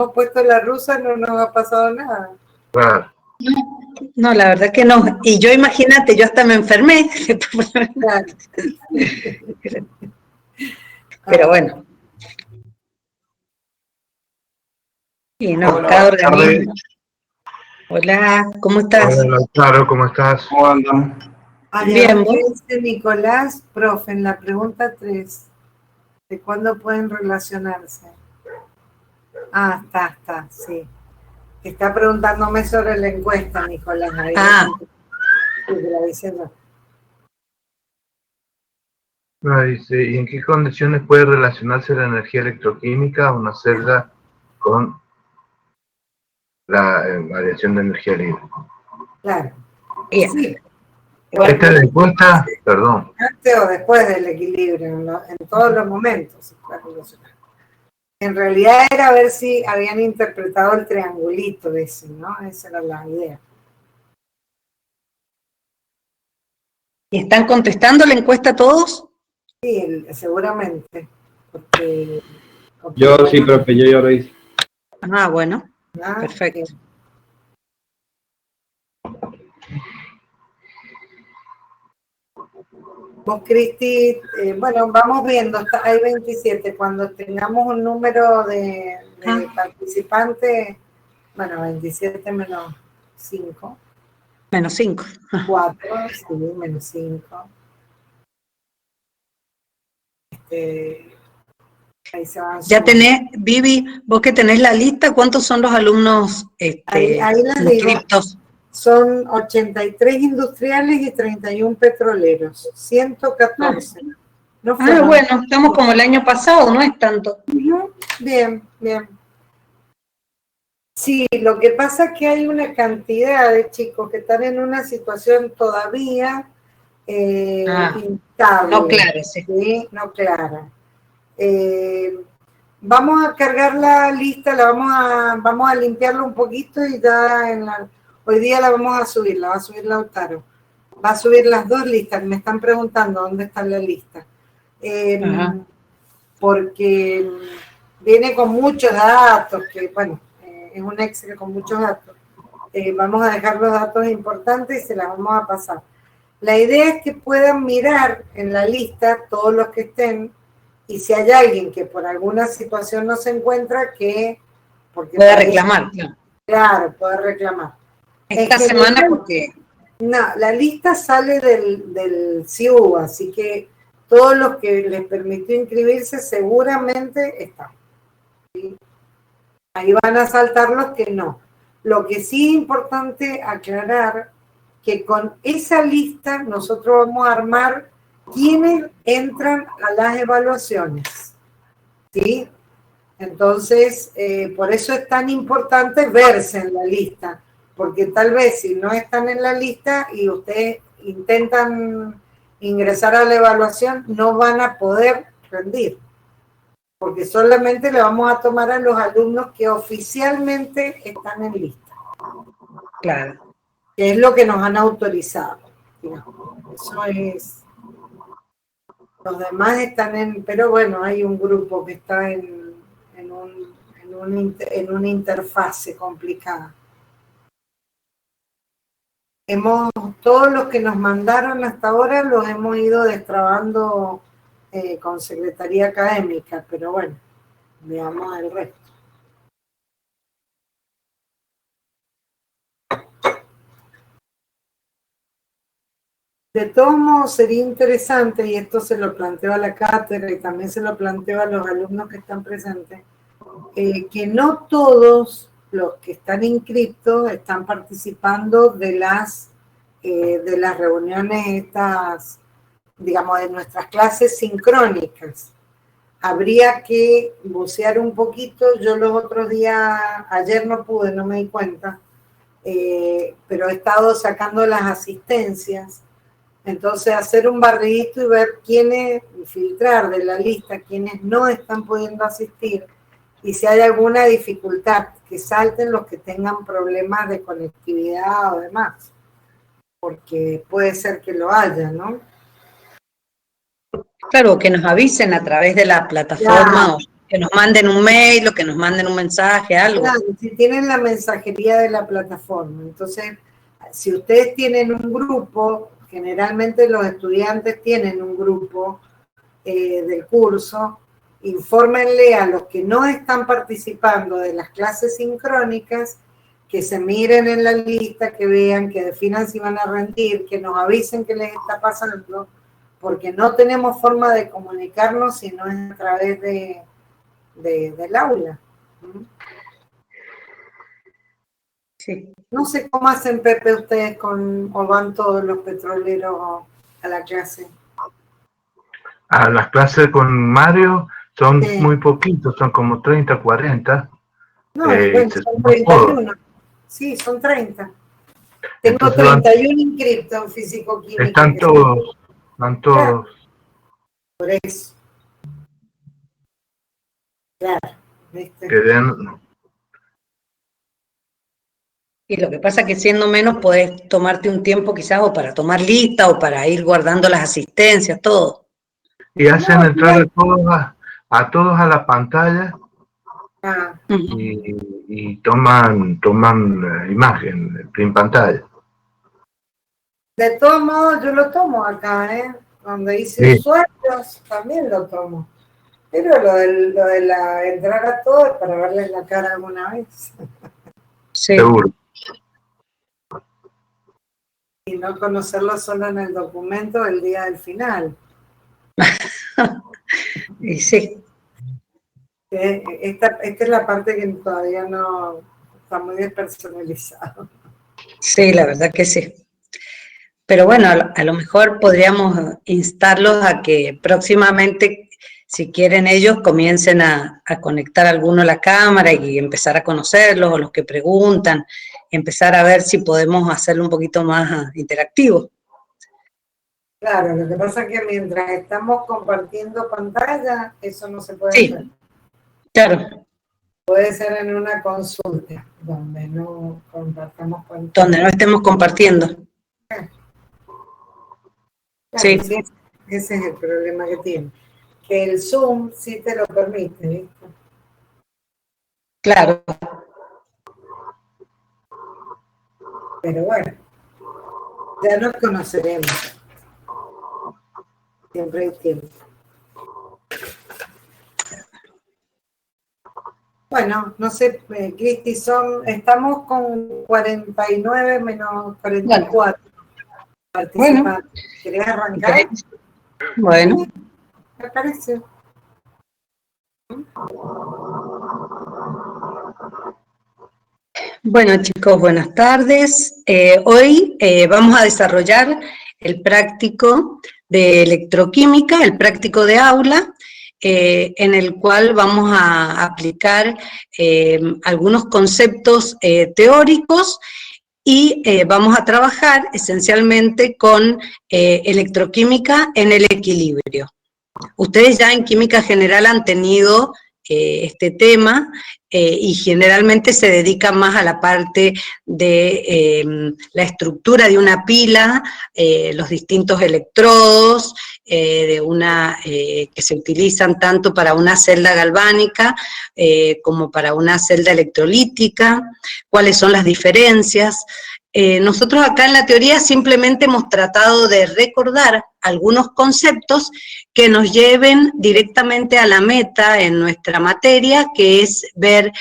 hemos puesto la rusa no nos ha pasado nada. Claro. No, la verdad que no. Y yo, imagínate, yo hasta me enfermé. Claro. Pero bueno. Y no, Hola, cada buenas tardes. organismo. Hola, ¿cómo estás? Hola, claro, ¿cómo estás? ¿Cómo andan? Bien, ¿vos? Dice Nicolás, profe, en la pregunta 3, ¿de cuándo pueden relacionarse? Ah, está, sí. Está preguntándome sobre la encuesta, Nicolás. Ahí diciendo. Dice, ¿y en qué condiciones puede relacionarse la energía electroquímica, una celda, con la variación de energía libre? Claro. Bien. Sí. ¿Esta es la encuesta? Perdón. Antes o después del equilibrio, en todos los momentos se puede relacionar. En realidad era ver si habían interpretado el triangulito ese, ¿no? Esa era la idea. ¿Y están contestando la encuesta todos? Sí, seguramente. Porque Yo sí, profe, yo ya lo hice. Ah, bueno, perfecto. Vos, Cristi, bueno, vamos viendo, hay 27. Cuando tengamos un número de participantes, bueno, 27 menos 5. Menos 5. 4, sí, menos 5. Ahí se van Ya sumando. tenés, Vivi, vos que tenés la lista, ¿cuántos son los alumnos Ahí les digo, inscriptos? son 83 industriales y 31 petroleros, 114. No fue bueno, estamos como el año pasado, no es tanto. Bien, bien. Sí, lo que pasa es que hay una cantidad de chicos que están en una situación todavía instable. No clara, sí. ¿Sí? No clara. Vamos a cargar la lista, vamos a limpiarla un poquito y ya hoy día la vamos a subir, la va a subir Lautaro. Va a subir las dos listas, me están preguntando dónde está la lista. Porque viene con muchos datos, que bueno, es un Excel con muchos datos. Vamos a dejar los datos importantes y se las vamos a pasar. La idea es que puedan mirar en la lista todos los que estén, y si hay alguien que por alguna situación no se encuentra, porque puede reclamar. Claro, puede reclamar. Esta semana porque... No, la lista sale del CIU, así que todos los que les permitió inscribirse seguramente están. ¿Sí? Ahí van a saltar los que no. Lo que sí es importante aclarar, que con esa lista nosotros vamos a armar quienes entran a las evaluaciones. ¿Sí? Entonces, por eso es tan importante verse en la lista, porque tal vez si no están en la lista y ustedes intentan ingresar a la evaluación, no van a poder rendir, porque solamente le vamos a tomar a los alumnos que oficialmente están en lista. Claro. Que es lo que nos han autorizado. Digamos. Eso es... Los demás están pero bueno, hay un grupo que está en una interfase complicada. Todos los que nos mandaron hasta ahora los hemos ido destrabando con Secretaría Académica, pero bueno, veamos el resto. De todos modos, sería interesante, y esto se lo planteo a la cátedra y también se lo planteo a los alumnos que están presentes, que no todos los que están inscritos están participando de las reuniones estas, digamos, de nuestras clases sincrónicas. Habría que bucear un poquito. Yo los otros días, ayer no pude, no me di cuenta, pero he estado sacando las asistencias. Entonces, hacer un barridito y ver quiénes, filtrar de la lista quienes no están pudiendo asistir, y si hay alguna dificultad, que salten los que tengan problemas de conectividad o demás, porque puede ser que lo haya, ¿no? Claro, que nos avisen a través de la plataforma. Que nos manden un mail o que nos manden un mensaje, algo. Claro, si tienen la mensajería de la plataforma. Entonces, si ustedes tienen un grupo, generalmente los estudiantes tienen un grupo del curso, infórmenle a los que no están participando de las clases sincrónicas, que se miren en la lista, que vean, que definan si van a rendir, que nos avisen qué les está pasando, porque no tenemos forma de comunicarnos si no es a través del aula. Sí. No sé cómo hacen, Pepe, ustedes o van todos los petroleros a la clase. A las clases con Mario son Sí. muy poquitos, son como 30, 40. No, bueno, se son suman todos. 31. Sí, son 30. Tengo Entonces 31 inscriptos en físico-química. están todos, van todos. Por eso. Claro, ¿viste? Que den, Y lo que pasa es que siendo menos podés tomarte un tiempo quizás o para tomar lista o para ir guardando las asistencias, todo. y hacen No, entrar a todos a la pantalla Ah, y toman imagen en pantalla. de todos modos, yo lo tomo acá, ¿eh? Cuando hice Sí. usuarios, también lo tomo. Pero lo de la entrar a todos es para verles la cara alguna vez. Sí. Seguro. Y no conocerlo solo en el documento el día del final. Y sí. Esta es la parte que todavía no está muy despersonalizado. Sí, la verdad que sí. Pero bueno, a lo mejor podríamos instarlos a que próximamente, si quieren ellos, comiencen a conectar a alguno a la cámara y empezar a conocerlos, o los que preguntan, empezar a ver si podemos hacerlo un poquito más interactivo. Claro, lo que pasa es que mientras estamos compartiendo pantalla, eso no se puede Sí. hacer. Claro, Puede ser en una consulta, donde no compartamos pantalla. donde no estemos compartiendo. Claro, Sí. sí, ese es el problema que tiene. Que el Zoom sí te lo permite, ¿viste? Claro. Pero bueno, ya nos conoceremos. Siempre hay tiempo. Bueno, no sé, Cristi, estamos con 49 menos 44 participantes. ¿Querés arrancar? Bueno. Me parece. Bueno, chicos, buenas tardes. Hoy vamos a desarrollar el práctico de electroquímica, el práctico de aula, en el cual vamos a aplicar algunos conceptos teóricos y vamos a trabajar esencialmente con electroquímica en el equilibrio. Ustedes ya en química general han tenido este tema y generalmente se dedican más a la parte de la estructura de una pila, los distintos electrodos, que se utilizan tanto para una celda galvánica como para una celda electrolítica, cuáles son las diferencias. Nosotros acá en la teoría simplemente hemos tratado de recordar algunos conceptos que nos lleven directamente a la meta en nuestra materia, que es ver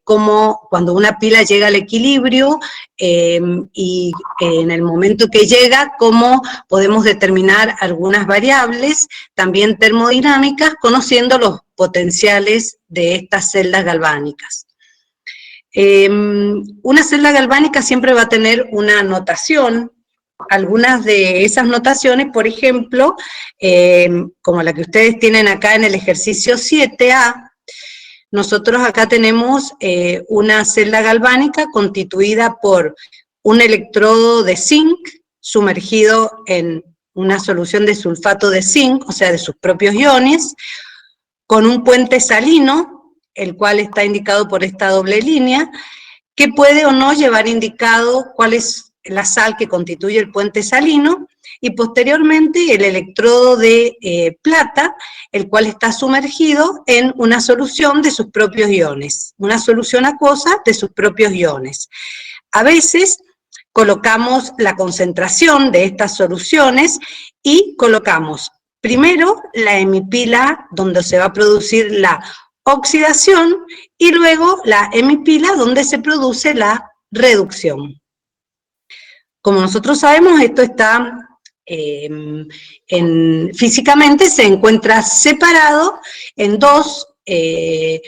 cómo cuando una pila llega al equilibrio y en el momento que llega, cómo podemos determinar algunas variables, también termodinámicas, conociendo los potenciales de estas celdas galvánicas. Una celda galvánica siempre va a tener una notación. Algunas de esas notaciones, por ejemplo, como la que ustedes tienen acá en el ejercicio 7A, nosotros acá tenemos una celda galvánica constituida por un electrodo de zinc sumergido en una solución de sulfato de zinc, o sea, de sus propios iones, con un puente salino, el cual está indicado por esta doble línea, que puede o no llevar indicado cuáles la sal que constituye el puente salino, y posteriormente el electrodo de plata, el cual está sumergido en una solución de sus propios iones, una solución acuosa de sus propios iones. A veces colocamos la concentración de estas soluciones y colocamos primero la hemipila, donde se va a producir la oxidación, y luego la hemipila, donde se produce la reducción. Como nosotros sabemos, esto está físicamente se encuentra separado en dos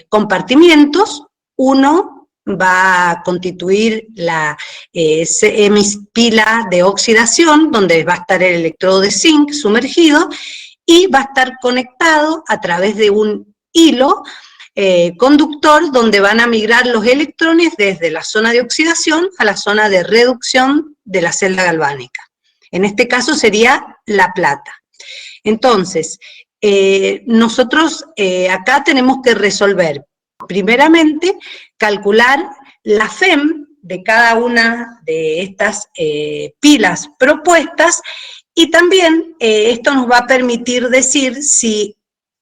compartimientos. Uno va a constituir la hemipila de oxidación, donde va a estar el electrodo de zinc sumergido, y va a estar conectado a través de un hilo conductor, donde van a migrar los electrones desde la zona de oxidación a la zona de reducción de la celda galvánica. En este caso sería la plata. Entonces, nosotros acá tenemos que resolver, primeramente, calcular la FEM de cada una de estas pilas propuestas, y también esto nos va a permitir decir si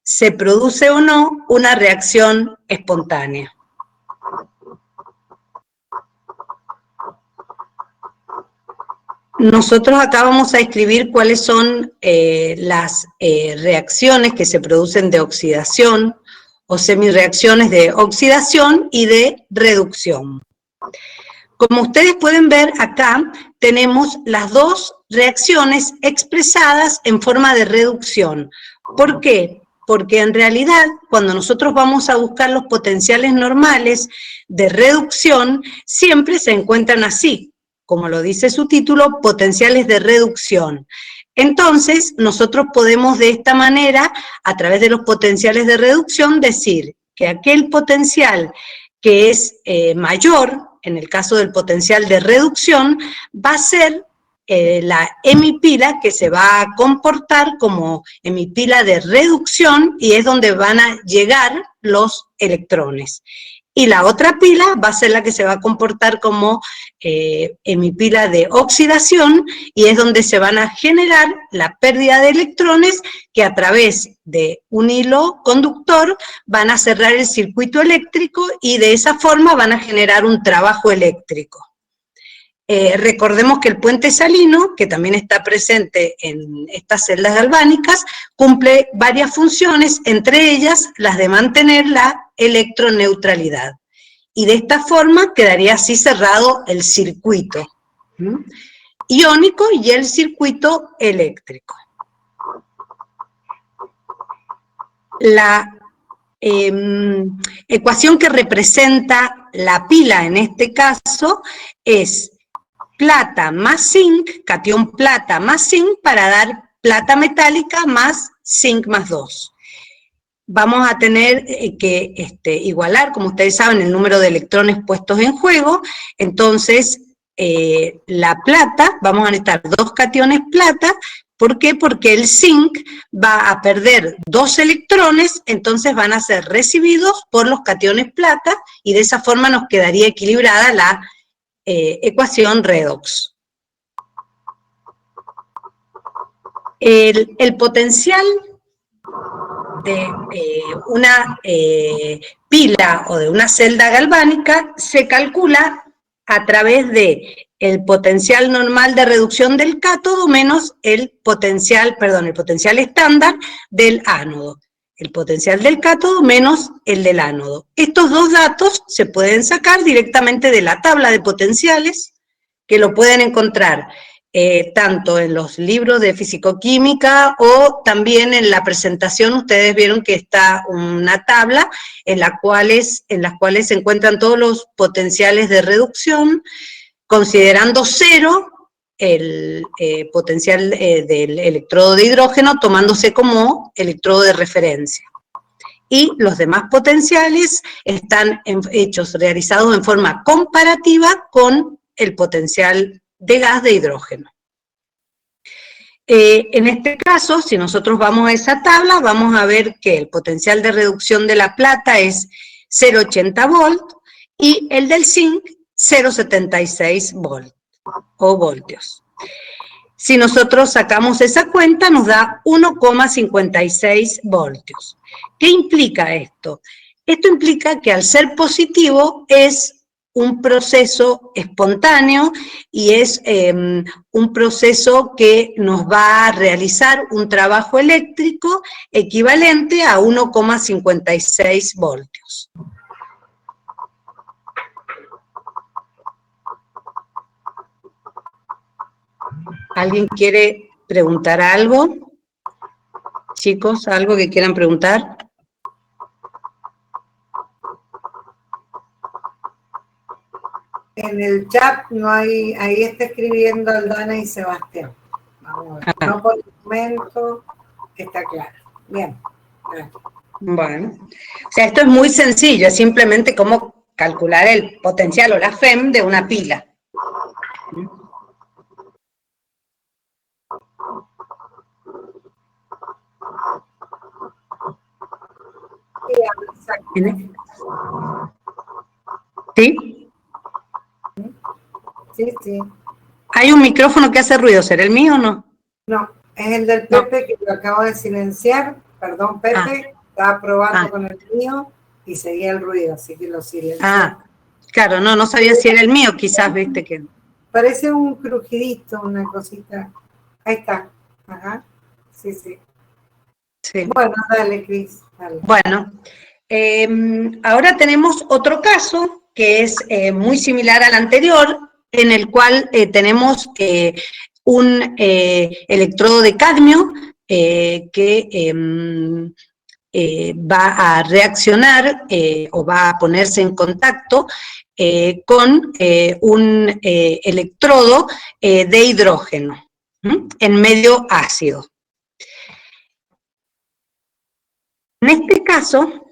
se produce o no una reacción espontánea. Nosotros acá vamos a escribir cuáles son las reacciones que se producen de oxidación o semirreacciones de oxidación y de reducción. Como ustedes pueden ver acá, tenemos las dos reacciones expresadas en forma de reducción. ¿Por qué? Porque en realidad, cuando nosotros vamos a buscar los potenciales normales de reducción, siempre se encuentran así, como lo dice su título, potenciales de reducción. Entonces, nosotros podemos de esta manera, a través de los potenciales de reducción, decir que aquel potencial que es mayor, en el caso del potencial de reducción, va a ser la hemipila que se va a comportar como hemipila de reducción, y es donde van a llegar los electrones. Y la otra pila va a ser la que se va a comportar como hemipila de oxidación, y es donde se van a generar la pérdida de electrones, que a través de un hilo conductor van a cerrar el circuito eléctrico, y de esa forma van a generar un trabajo eléctrico. Recordemos que el puente salino, que también está presente en estas celdas galvánicas, cumple varias funciones, entre ellas las de mantener la electroneutralidad. Y de esta forma quedaría así cerrado el circuito iónico y el circuito eléctrico. La ecuación que representa la pila en este caso es plata más zinc, catión plata más zinc, para dar plata metálica más zinc más 2. Vamos a tener que igualar, como ustedes saben, el número de electrones puestos en juego. Entonces, la plata, vamos a necesitar 2 cationes plata. ¿Por qué? Porque el zinc va a perder 2 electrones, entonces van a ser recibidos por los cationes plata, y de esa forma nos quedaría equilibrada la ecuación redox. El potencial de una pila o de una celda galvánica se calcula a través de el potencial normal de reducción del cátodo menos el potencial estándar del ánodo. El potencial del cátodo menos el del ánodo. Estos dos datos se pueden sacar directamente de la tabla de potenciales, que lo pueden encontrar tanto en los libros de fisicoquímica o también en la presentación. Ustedes vieron que está una tabla en las cuales se encuentran todos los potenciales de reducción, considerando 0 el potencial del electrodo de hidrógeno, tomándose como electrodo de referencia. Y los demás potenciales están realizados en forma comparativa con el potencial de gas de hidrógeno. En este caso, si nosotros vamos a esa tabla, vamos a ver que el potencial de reducción de la plata es 0,80 volt y el del zinc 0,76 volt. o voltios. Si nosotros sacamos esa cuenta, nos da 1,56 voltios. ¿Qué implica esto? Esto implica que al ser positivo es un proceso espontáneo y es un proceso que nos va a realizar un trabajo eléctrico equivalente a 1,56 voltios. ¿Alguien quiere preguntar algo? Chicos, ¿algo que quieran preguntar? En el chat no hay, ahí está escribiendo Aldana y Sebastián. Vamos a ver. No por el momento, está claro. Bien. Bueno, o sea, esto es muy sencillo, es simplemente cómo calcular el potencial o la FEM de una pila. ¿Sí? Sí, sí. Hay un micrófono que hace ruido, ¿será el mío o no? No, es el del Pepe que lo acabo de silenciar. Perdón, Pepe, estaba probando con el mío y seguía el ruido, así que lo silencié. Claro, no sabía si era el mío, quizás, viste que... Parece un crujidito, una cosita. Ahí está. Ajá. Sí, sí. Sí. Bueno, dale, Cris. Dale. Bueno, ahora tenemos otro caso que es muy similar al anterior, en el cual tenemos un electrodo de cadmio que va a reaccionar o va a ponerse en contacto con un electrodo de hidrógeno en medio ácido. En este caso,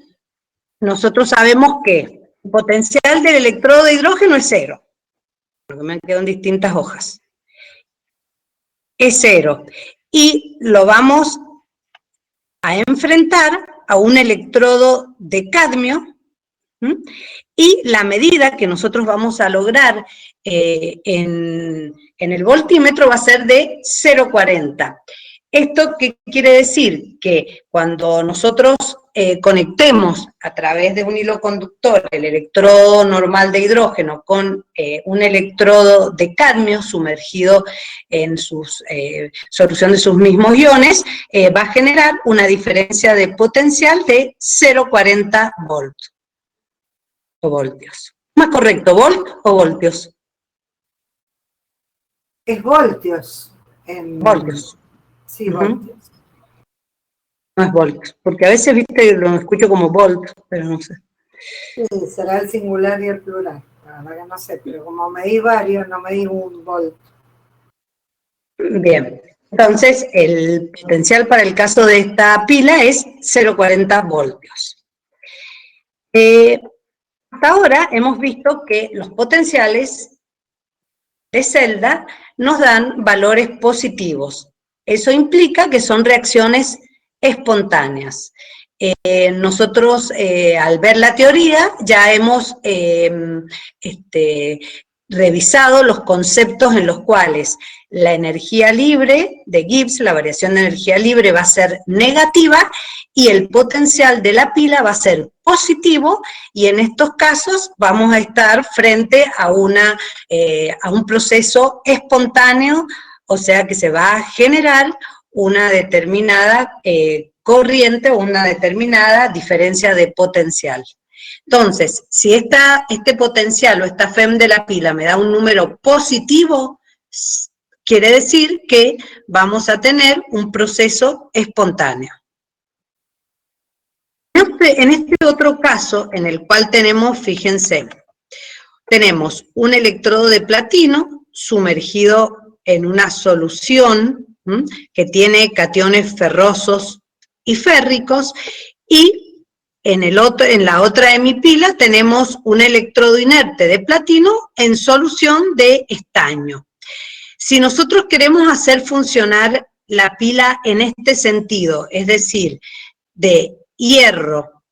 nosotros sabemos que el potencial del electrodo de hidrógeno es 0, porque me han quedado en distintas hojas. Es 0. Y lo vamos a enfrentar a un electrodo de cadmio, y la medida que nosotros vamos a lograr en el voltímetro va a ser de 0,40. ¿Esto qué quiere decir? Que cuando nosotros conectemos a través de un hilo conductor el electrodo normal de hidrógeno con un electrodo de cadmio sumergido en solución de sus mismos iones, va a generar una diferencia de potencial de 0,40 volts o voltios. ¿Más correcto, volt o voltios? Es voltios. Voltios. Sí, voltios. No es voltios, porque a veces, viste, lo escucho como volt, pero no sé. Sí, será el singular y el plural. La verdad que no sé, pero como me di varios, no me di un volt. Bien, entonces el potencial para el caso de esta pila es 0,40 voltios. Hasta ahora hemos visto que los potenciales de celda nos dan valores positivos. Eso implica que son reacciones espontáneas. Nosotros al ver la teoría ya hemos revisado los conceptos en los cuales la energía libre de Gibbs, la variación de energía libre va a ser negativa y el potencial de la pila va a ser positivo, y en estos casos vamos a estar frente a un proceso espontáneo, o sea que se va a generar una determinada corriente o una determinada diferencia de potencial. Entonces, si este potencial o esta FEM de la pila me da un número positivo, quiere decir que vamos a tener un proceso espontáneo. En este otro caso, en el cual tenemos, fíjense, tenemos un electrodo de platino sumergido en una solución que tiene cationes ferrosos y férricos, y en la otra hemipila tenemos un electrodo inerte de platino en solución de estaño. Si nosotros queremos hacer funcionar la pila en este sentido, es decir, de hierro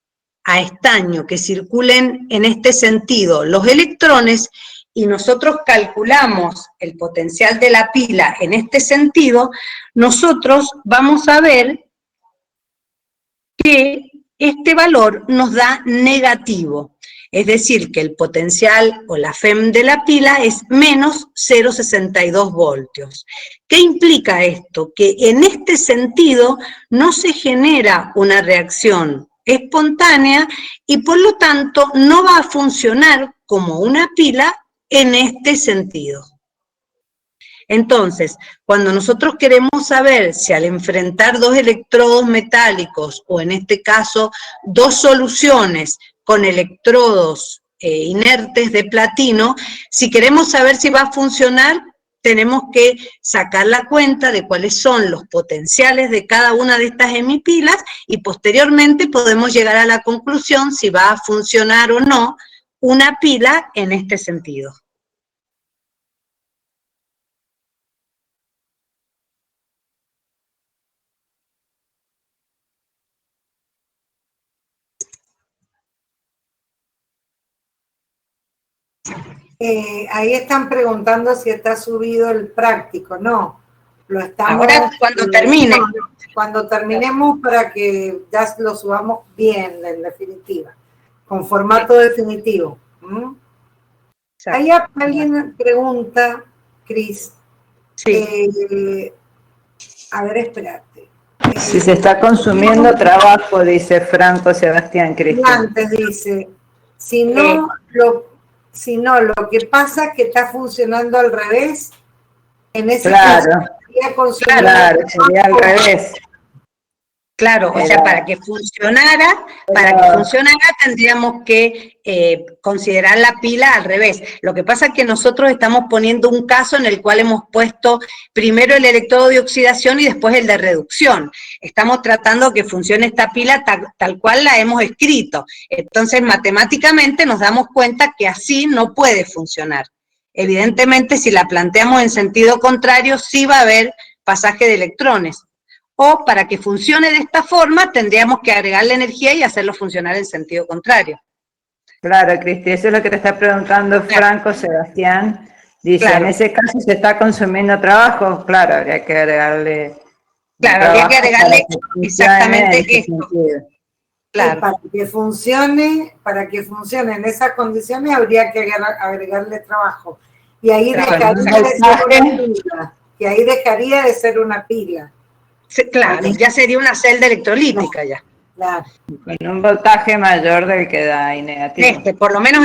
a estaño, que circulen en este sentido los electrones, y nosotros calculamos el potencial de la pila en este sentido, nosotros vamos a ver que este valor nos da negativo. Es decir, que el potencial o la FEM de la pila es menos 0,62 voltios. ¿Qué implica esto? Que en este sentido no se genera una reacción espontánea y por lo tanto no va a funcionar como una pila en este sentido. Entonces, cuando nosotros queremos saber si al enfrentar dos electrodos metálicos, o en este caso, dos soluciones con electrodos inertes de platino, si queremos saber si va a funcionar, tenemos que sacar la cuenta de cuáles son los potenciales de cada una de estas hemipilas y posteriormente podemos llegar a la conclusión si va a funcionar o no una pila en este sentido. Ahí están preguntando si está subido el práctico. No, lo estamos... Ahora, cuando termine. Cuando terminemos para que ya lo subamos bien, en definitiva, con formato definitivo. Ahí alguien pregunta, Cris, a ver, espérate. Si se está consumiendo trabajo, dice Franco Sebastián Cristian. Antes dice, si no, lo que pasa es que está funcionando al revés, en ese caso sería al revés. Claro, o sea, para que funcionara, tendríamos que considerar la pila al revés. Lo que pasa es que nosotros estamos poniendo un caso en el cual hemos puesto primero el electrodo de oxidación y después el de reducción. Estamos tratando que funcione esta pila tal cual la hemos escrito. Entonces, matemáticamente nos damos cuenta que así no puede funcionar. Evidentemente, si la planteamos en sentido contrario, sí va a haber pasaje de electrones. O para que funcione de esta forma, tendríamos que agregarle energía y hacerlo funcionar en sentido contrario. Claro, Cristi, eso es lo que te está preguntando Franco Sebastián. Dice, en ese caso se está consumiendo trabajo, claro, habría que agregarle... Claro, habría que agregarle exactamente esto. Claro. Para que funcione en esas condiciones habría que agregarle trabajo. Y ahí dejaría de ser una pila. Claro, ya sería una celda electrolítica ya. Claro. Con un voltaje mayor del que da I negativo. Por lo menos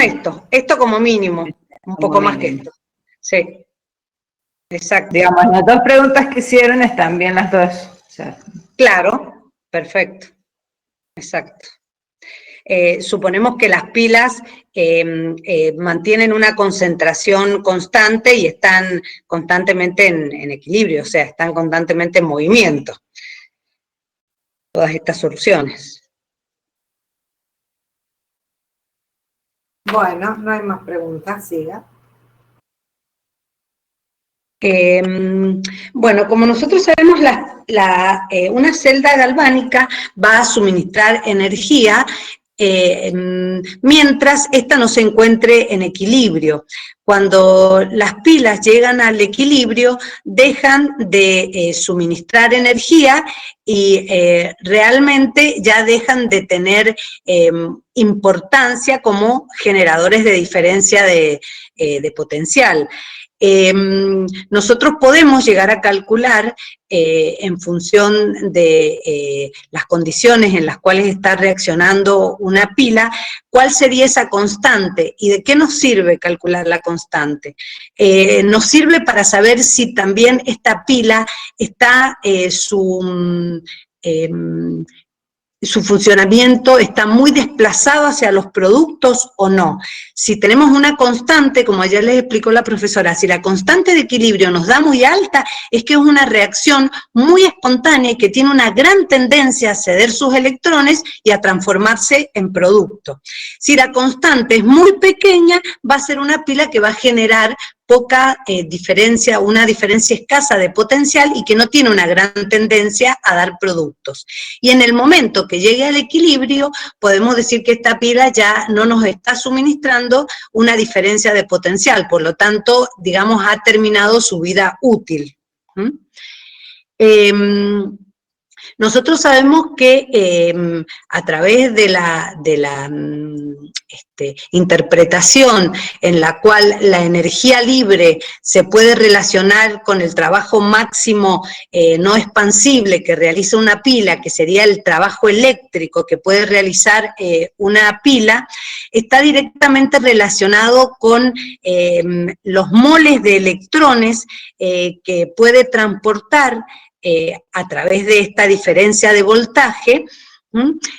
esto como mínimo, un poco más que esto. Sí, exacto. Digamos, las dos preguntas que hicieron están bien las dos. O sea. Claro, perfecto, exacto. Suponemos que las pilas mantienen una concentración constante y están constantemente en equilibrio, o sea, están constantemente en movimiento. Todas estas soluciones. Bueno, no hay más preguntas, siga. Bueno, como nosotros sabemos, una celda galvánica va a suministrar energía mientras ésta no se encuentre en equilibrio. Cuando las pilas llegan al equilibrio, dejan de suministrar energía y realmente ya dejan de tener importancia como generadores de diferencia de potencial. Nosotros podemos llegar a calcular en función de las condiciones en las cuales está reaccionando una pila, cuál sería esa constante y de qué nos sirve calcular la constante. Nos sirve para saber si también esta pila está su funcionamiento está muy desplazado hacia los productos o no. Si tenemos una constante, como ayer les explicó la profesora, si la constante de equilibrio nos da muy alta, es que es una reacción muy espontánea y que tiene una gran tendencia a ceder sus electrones y a transformarse en producto. Si la constante es muy pequeña, va a ser una pila que va a generar poca diferencia, una diferencia escasa de potencial y que no tiene una gran tendencia a dar productos. Y en el momento que llegue al equilibrio, podemos decir que esta pila ya no nos está suministrando una diferencia de potencial, por lo tanto, digamos, ha terminado su vida útil. Nosotros sabemos que a través de la interpretación en la cual la energía libre se puede relacionar con el trabajo máximo no expansible que realiza una pila, que sería el trabajo eléctrico que puede realizar una pila, está directamente relacionado con los moles de electrones que puede transportar a través de esta diferencia de voltaje.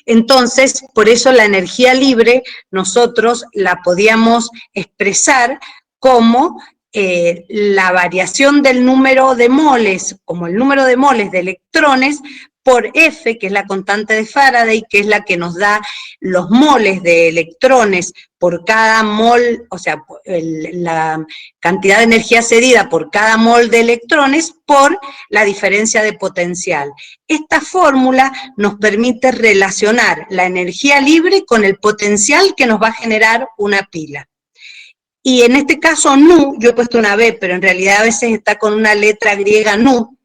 Entonces, por eso la energía libre nosotros la podíamos expresar como la variación del número de moles, como el número de moles de electrones, por F, que es la constante de Faraday, que es la que nos da los moles de electrones por cada mol, o sea, la cantidad de energía cedida por cada mol de electrones por la diferencia de potencial. Esta fórmula nos permite relacionar la energía libre con el potencial que nos va a generar una pila. Y en este caso, nu, yo he puesto una B, pero en realidad a veces está con una letra griega nu,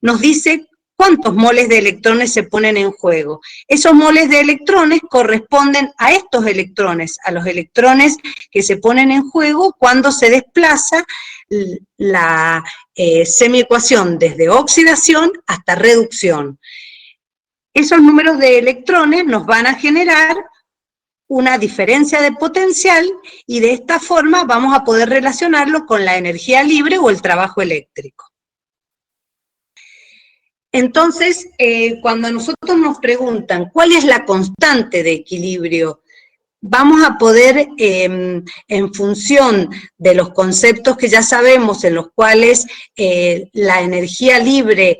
nos dice cuántos moles de electrones se ponen en juego. Esos moles de electrones corresponden a estos electrones, a los electrones que se ponen en juego cuando se desplaza la semiecuación desde oxidación hasta reducción. Esos números de electrones nos van a generar una diferencia de potencial y de esta forma vamos a poder relacionarlo con la energía libre o el trabajo eléctrico. Entonces, cuando a nosotros nos preguntan cuál es la constante de equilibrio, vamos a poder, en función de los conceptos que ya sabemos, en los cuales la energía libre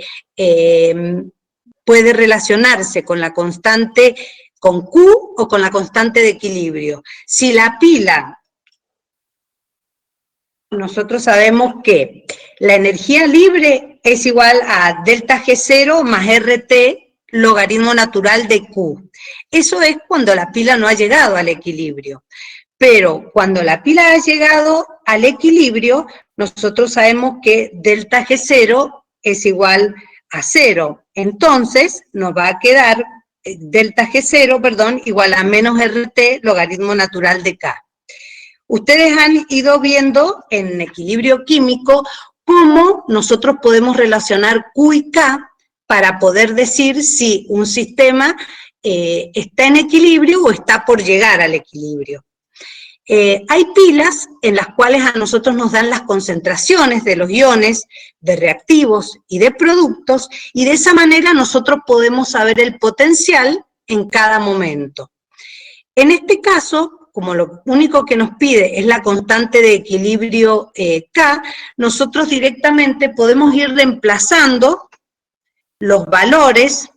puede relacionarse con la constante, con Q o con la constante de equilibrio. Si la pila, nosotros sabemos que la energía libre es igual a delta G0 más RT logaritmo natural de Q. Eso es cuando la pila no ha llegado al equilibrio. Pero cuando la pila ha llegado al equilibrio, nosotros sabemos que delta G0 es igual a 0. Entonces, nos va a quedar delta G0, perdón, igual a menos RT logaritmo natural de K. Ustedes han ido viendo en equilibrio químico cómo nosotros podemos relacionar Q y K para poder decir si un sistema está en equilibrio o está por llegar al equilibrio. Hay pilas en las cuales a nosotros nos dan las concentraciones de los iones, de reactivos y de productos, y de esa manera nosotros podemos saber el potencial en cada momento. En este caso, como lo único que nos pide es la constante de equilibrio K, nosotros directamente podemos ir reemplazando los valores.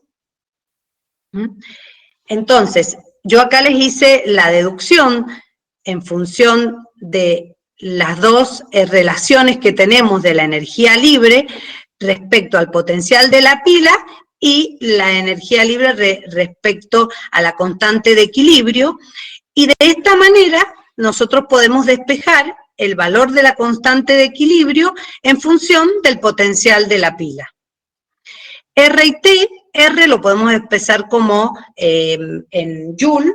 Entonces, yo acá les hice la deducción en función de las dos relaciones que tenemos de la energía libre respecto al potencial de la pila y la energía libre respecto a la constante de equilibrio. Y de esta manera nosotros podemos despejar el valor de la constante de equilibrio en función del potencial de la pila. R y T, R lo podemos expresar como en Joule,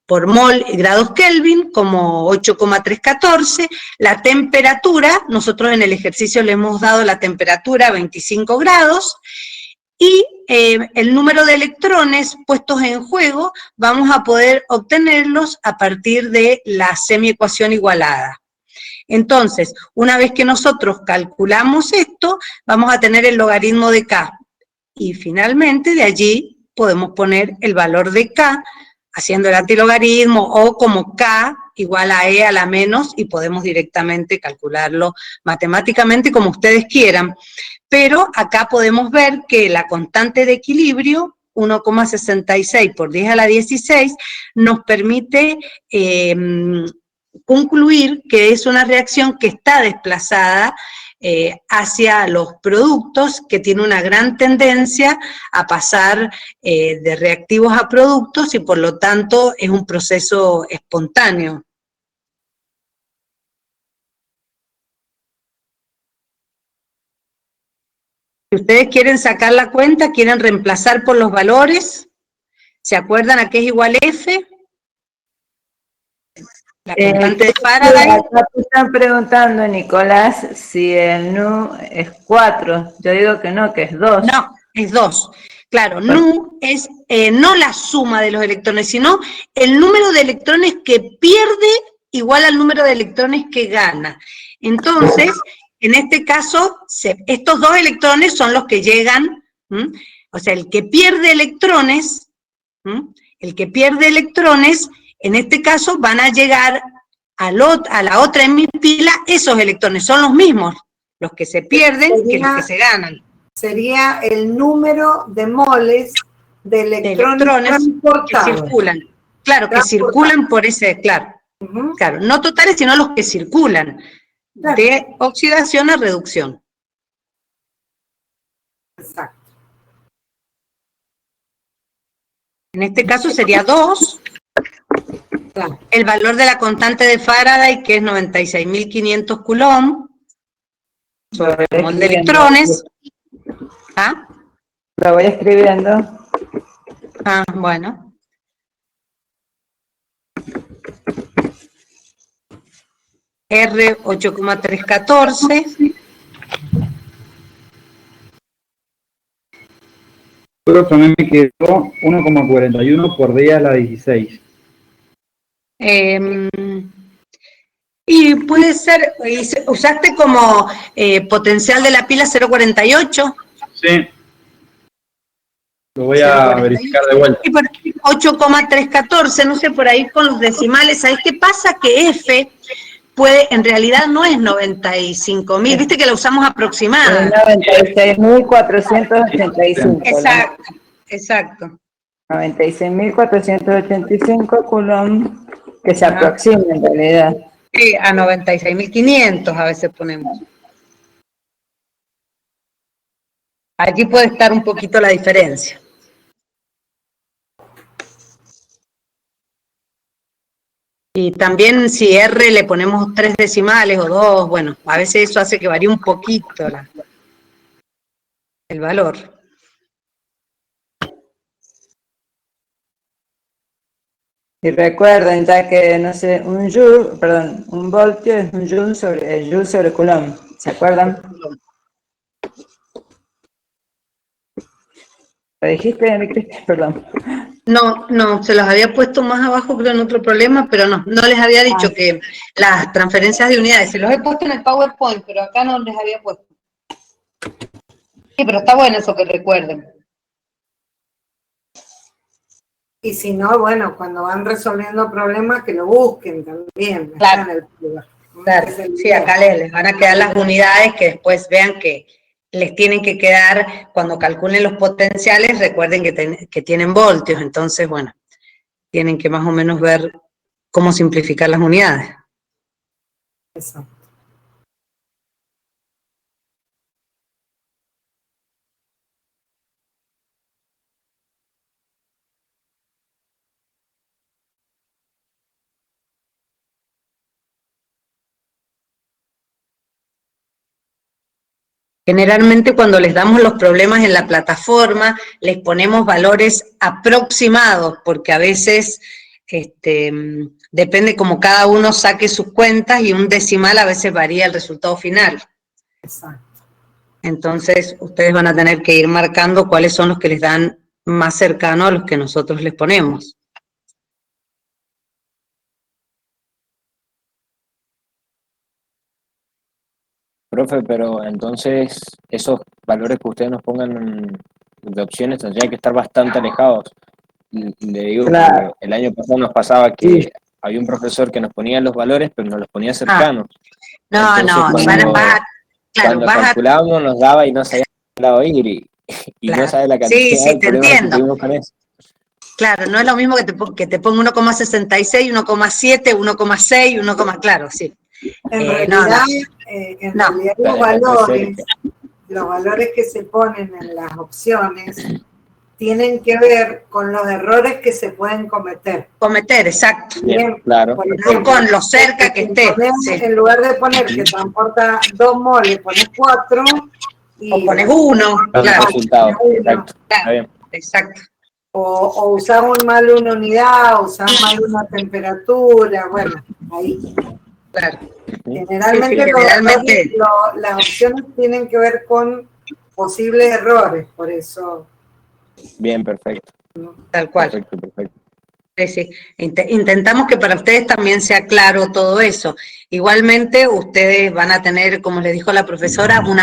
por mol y grados Kelvin, como 8,314. La temperatura, nosotros en el ejercicio le hemos dado la temperatura a 25 grados, y el número de electrones puestos en juego vamos a poder obtenerlos a partir de la semiecuación igualada. Entonces, una vez que nosotros calculamos esto, vamos a tener el logaritmo de K. Y finalmente, de allí podemos poner el valor de K, haciendo el antilogaritmo, o como K igual a E a la menos, y podemos directamente calcularlo matemáticamente como ustedes quieran. Pero acá podemos ver que la constante de equilibrio, 1,66 por 10 a la 16, nos permite concluir que es una reacción que está desplazada hacia los productos, que tiene una gran tendencia a pasar de reactivos a productos y por lo tanto es un proceso espontáneo. Si ustedes quieren sacar la cuenta, quieren reemplazar por los valores, ¿se acuerdan a qué es igual F? La constante de Faraday. Acá te están preguntando, Nicolás, si el nu es 4. Yo digo que no, que es 2. No, es 2. Claro, nu es no la suma de los electrones, sino el número de electrones que pierde igual al número de electrones que gana. Entonces, en este caso, estos 2 electrones son los que llegan, o sea, el que pierde electrones, en este caso van a llegar a la otra hemipila, esos electrones son los mismos, los que se pierden que los que se ganan. Sería el número de moles de electrones que circulan. Claro, que circulan por ese, claro. Claro, no totales, sino los que circulan. Claro. De oxidación a reducción. Exacto. En este caso sería 2. Claro. El valor de la constante de Faraday, que es 96.500 Coulomb, sobre el mol de electrones. ¿Ah? Lo voy escribiendo. Ah, bueno. R 8,314. Pero también me quedó 1,41 por día a la 16. Y puede ser, usaste como potencial de la pila 0,48. Sí. Lo voy a verificar de vuelta. Y por 8,314, no sé, por ahí con los decimales. ¿Sabes qué pasa? Que F en realidad no es 95.000, viste que la usamos aproximada. 96.485. Exacto, exacto. 96.485 Coulomb, que se aproxima en realidad. Sí, a 96.500 a veces ponemos. Allí puede estar un poquito la diferencia. Y también si R le ponemos 3 decimales o 2, bueno, a veces eso hace que varíe un poquito el valor. Y recuerden, ya que, no sé, un voltio es un joule sobre Coulomb. ¿Se acuerdan? ¿Lo dijiste, Cristian? Perdón. No, se los había puesto más abajo, creo, en otro problema, pero no les había dicho que las transferencias de unidades, se los he puesto en el PowerPoint, pero acá no les había puesto. Sí, pero está bueno eso que recuerden. Y si no, bueno, cuando van resolviendo problemas, que lo busquen también. Claro, en el lugar. Claro. Sí, acá les van a quedar las unidades que después vean que les tienen que quedar, cuando calculen los potenciales, recuerden que tienen voltios, entonces, bueno, tienen que más o menos ver cómo simplificar las unidades. Exacto. Generalmente cuando les damos los problemas en la plataforma, les ponemos valores aproximados, porque a veces depende como cada uno saque sus cuentas y un decimal a veces varía el resultado final. Exacto. Entonces ustedes van a tener que ir marcando cuáles son los que les dan más cercano a los que nosotros les ponemos. Profe, pero entonces esos valores que ustedes nos pongan de opciones tendrían que estar bastante alejados. Le digo, Claro. porque el año pasado nos pasaba que había un profesor que nos ponía los valores, pero nos los ponía cercanos. Entonces, cuando calculábamos nos daba y no sabíamos a qué lado ir y no sabe la cantidad sí, de te problemas que entiendo. tuvimos con eso. Claro, no es lo mismo que te ponga 1,66, 1,7, 1,6, 1, claro, sí. En realidad, No. realidad los valores que se ponen en las opciones tienen que ver con los errores que se pueden cometer. Cometer, exacto. Bien, claro. Por No ejemplo, con lo cerca que esté. Sí. En lugar de poner que transporta 2 moles, pones 4. O pones 1, claro. Resultado. Exacto. Está bien. Exacto. O usamos mal una unidad, o usamos mal una temperatura, bueno, ahí. Claro. Generalmente, generalmente las opciones tienen que ver con posibles errores, por eso. Bien, perfecto. Tal cual. Perfecto. Sí. Intentamos que para ustedes también sea claro todo eso. Igualmente, ustedes van a tener, como les dijo la profesora, un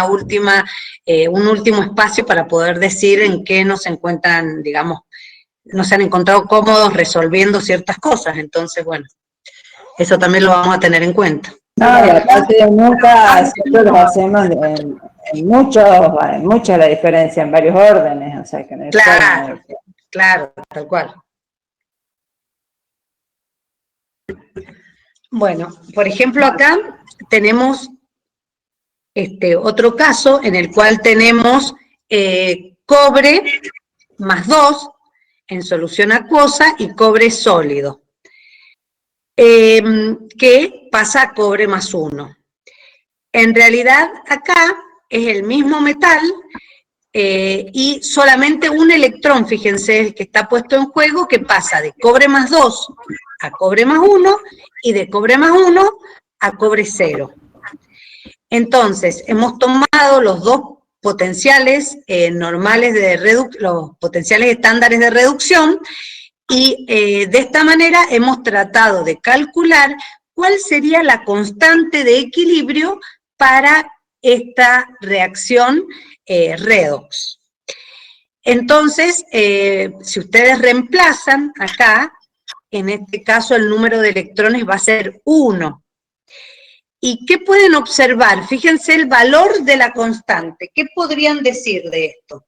último espacio para poder decir en qué no se encuentran, digamos, no se han encontrado cómodos resolviendo ciertas cosas. Entonces, bueno, eso también lo vamos a tener en cuenta. No, y aparte siempre los hacemos en mucha la diferencia, en varios órdenes, o sea que no hay forma. Claro, tal cual. Bueno, por ejemplo, acá tenemos otro caso en el cual tenemos cobre más 2 en solución acuosa y cobre sólido, que pasa a cobre más 1. En realidad, acá es el mismo metal y solamente un electrón, fíjense, que está puesto en juego, que pasa de cobre más 2 a cobre más 1 y de cobre más 1 a cobre 0. Entonces, hemos tomado los dos potenciales normales los potenciales estándares de reducción, y de esta manera hemos tratado de calcular cuál sería la constante de equilibrio para esta reacción redox. Entonces, si ustedes reemplazan acá, en este caso el número de electrones va a ser 1. ¿Y qué pueden observar? Fíjense el valor de la constante. ¿Qué podrían decir de esto?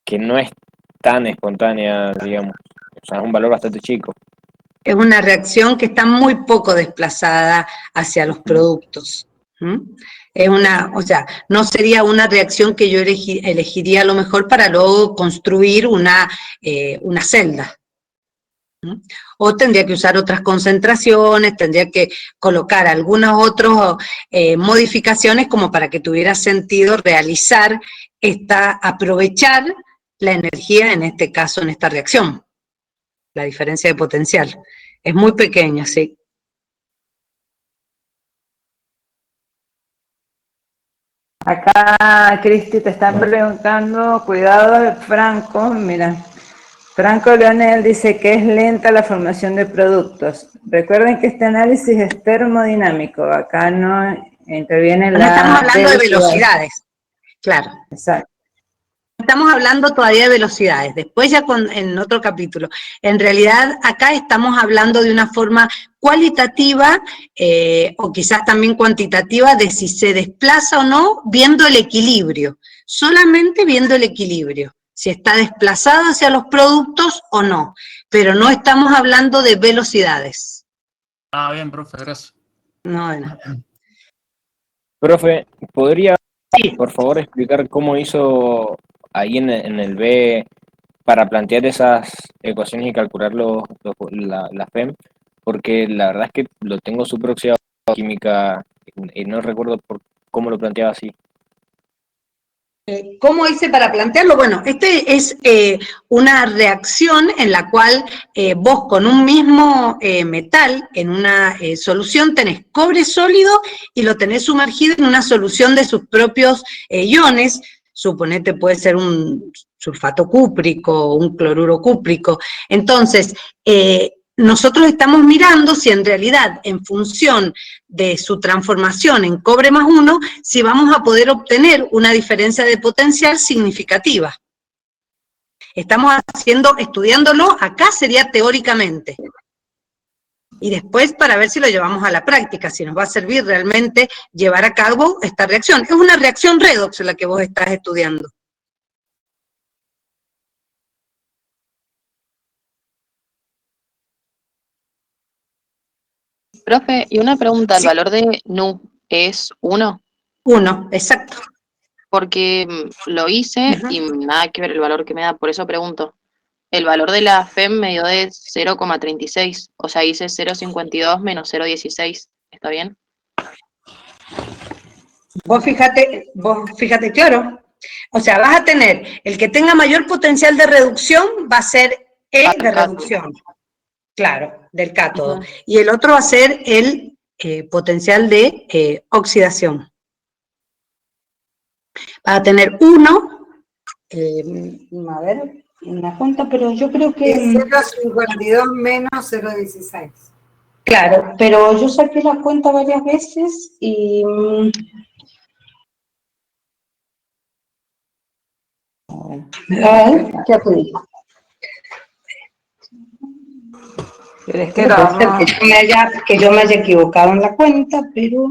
Que no es tan espontánea, digamos. O sea, es un valor bastante chico. Es una reacción que está muy poco desplazada hacia los productos. O sea, no sería una reacción que yo elegiría a lo mejor para luego construir una celda. O tendría que usar otras concentraciones, tendría que colocar algunas otras modificaciones como para que tuviera sentido aprovechar la energía, en este caso, en esta reacción. La diferencia de potencial es muy pequeña, sí. Acá, Cristi, te están preguntando, cuidado, Franco, mira. Franco Leonel dice que es lenta la formación de productos. Recuerden que este análisis es termodinámico, acá no interviene no estamos hablando de velocidades, claro. Exacto. Estamos hablando todavía de velocidades, después ya en otro capítulo. En realidad, acá estamos hablando de una forma cualitativa o quizás también cuantitativa de si se desplaza o no, viendo el equilibrio, solamente viendo el equilibrio, si está desplazado hacia los productos o no, pero no estamos hablando de velocidades. Ah, bien, profe, gracias. No, de nada. Profe, ¿podría, por favor, explicar cómo hizo ahí en el B para plantear esas ecuaciones y calcular la FEM? Porque la verdad es que lo tengo súper oxidado en química y no recuerdo cómo lo planteaba así. ¿Cómo hice para plantearlo? Bueno, este es una reacción en la cual vos con un mismo metal en una solución tenés cobre sólido y lo tenés sumergido en una solución de sus propios iones. Suponete puede ser un sulfato cúprico, un cloruro cúprico. Entonces, nosotros estamos mirando si en realidad, en función de su transformación en cobre más 1, si vamos a poder obtener una diferencia de potencial significativa. Estamos estudiándolo, acá sería teóricamente. Y después para ver si lo llevamos a la práctica, si nos va a servir realmente llevar a cabo esta reacción. Es una reacción redox la que vos estás estudiando. Profe, y una pregunta, ¿el Sí. valor de nu es 1? 1, exacto. Porque lo hice y nada que ver el valor que me da, por eso pregunto. El valor de la FEM me dio de 0,36, o sea, hice 0,52 menos 0,16, ¿está bien? Vos fíjate, claro. O sea, vas a tener, el que tenga mayor potencial de reducción va a ser E de reducción. Claro, del cátodo. Y el otro va a ser el potencial de oxidación. Va a tener 1, a ver, una cuenta, pero yo creo que... Es 0,52 menos 0,16. Claro, pero yo saqué la cuenta varias veces y... a ver, ¿qué te digo? ¿Querés que Puede ser vamos? que yo me haya equivocado en la cuenta, pero...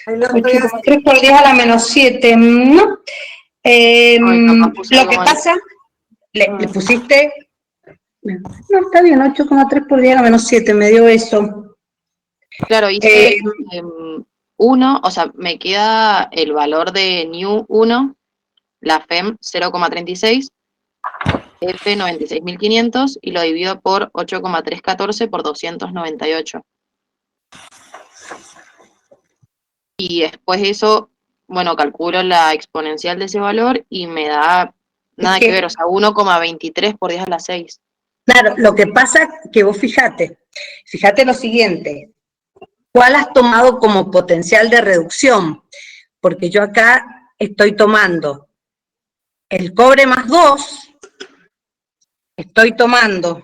Ahí lo estoy 8,3 por 10 a la menos 7, ¿no? Lo que pasa, le pusiste... No, está bien, 8,3 por 10 a la menos 7, me dio eso. Claro, hice 1, o sea, me queda el valor de new 1, la FEM 0,36, F 96.500 y lo divido por 8,314 por 298. Y después eso, bueno, calculo la exponencial de ese valor y me da nada que ver, o sea, 1,23 por 10 a la 6. Claro, lo que pasa que vos fíjate lo siguiente, ¿cuál has tomado como potencial de reducción? Porque yo acá estoy tomando el cobre más 2, estoy tomando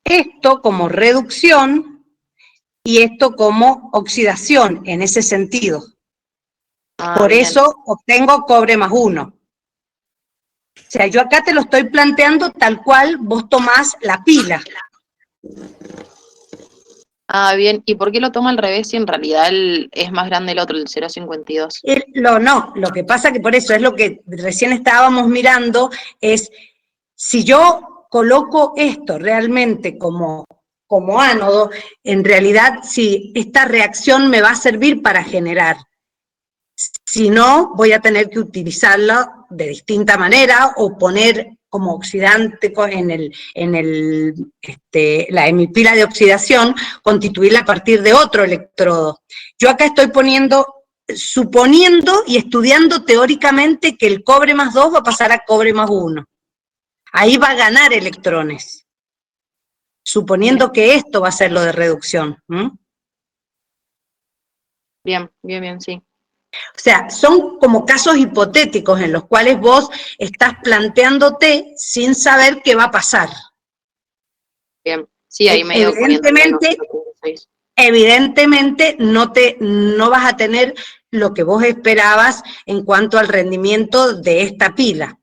esto como reducción y esto como oxidación, en ese sentido. Por Bien. eso obtengo cobre más 1. O sea, yo acá te lo estoy planteando tal cual vos tomás la pila. Bien. ¿Y por qué lo toma al revés si en realidad es más grande el otro, el 0,52? No, lo que pasa que por eso es lo que recién estábamos mirando, es si yo coloco esto realmente como ánodo, en realidad si esta reacción me va a servir para generar. Si no, voy a tener que utilizarla de distinta manera o poner como oxidante la hemipila de oxidación, constituirla a partir de otro electrodo. Yo acá estoy suponiendo y estudiando teóricamente que el cobre más 2 va a pasar a cobre más 1. Ahí va a ganar electrones, suponiendo que esto va a ser lo de reducción. Bien, sí. O sea, son como casos hipotéticos en los cuales vos estás planteándote sin saber qué va a pasar. Bien, sí, ahí me dio Evidentemente no vas a tener lo que vos esperabas en cuanto al rendimiento de esta pila.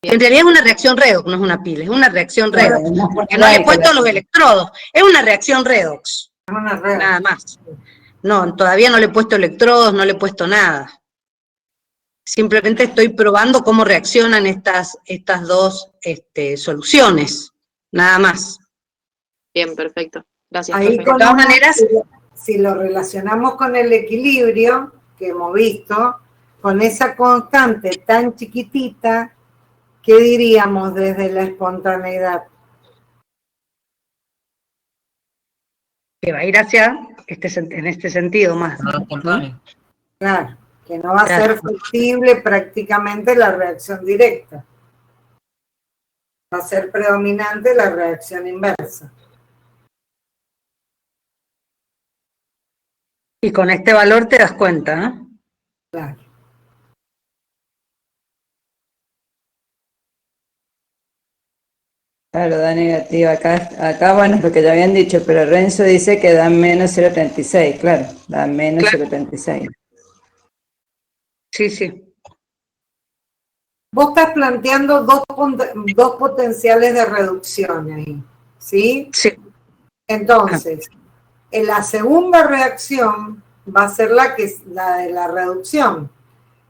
En realidad es una reacción redox, no es una pila, es una reacción redox, porque no le he puesto los electrodos, es una reacción redox, nada más. No, todavía no le he puesto electrodos, no le he puesto nada. Simplemente estoy probando cómo reaccionan estas dos soluciones, nada más. Bien, perfecto. Gracias, Ahí profe. De todas maneras, si lo relacionamos con el equilibrio que hemos visto, con esa constante tan chiquitita, ¿qué diríamos desde la espontaneidad? que va a ir hacia en este sentido más. No es espontáneo. Claro, que no va a ser factible prácticamente la reacción directa. Va a ser predominante la reacción inversa. Y con este valor te das cuenta, ¿no? Claro. Claro, da negativa. Acá, bueno, es lo que ya habían dicho, pero Renzo dice que da menos 0,36, claro, da menos 0,36. Sí. Vos estás planteando dos potenciales de reducción ahí, ¿sí? Sí. Entonces, en la segunda reacción va a ser la de la reducción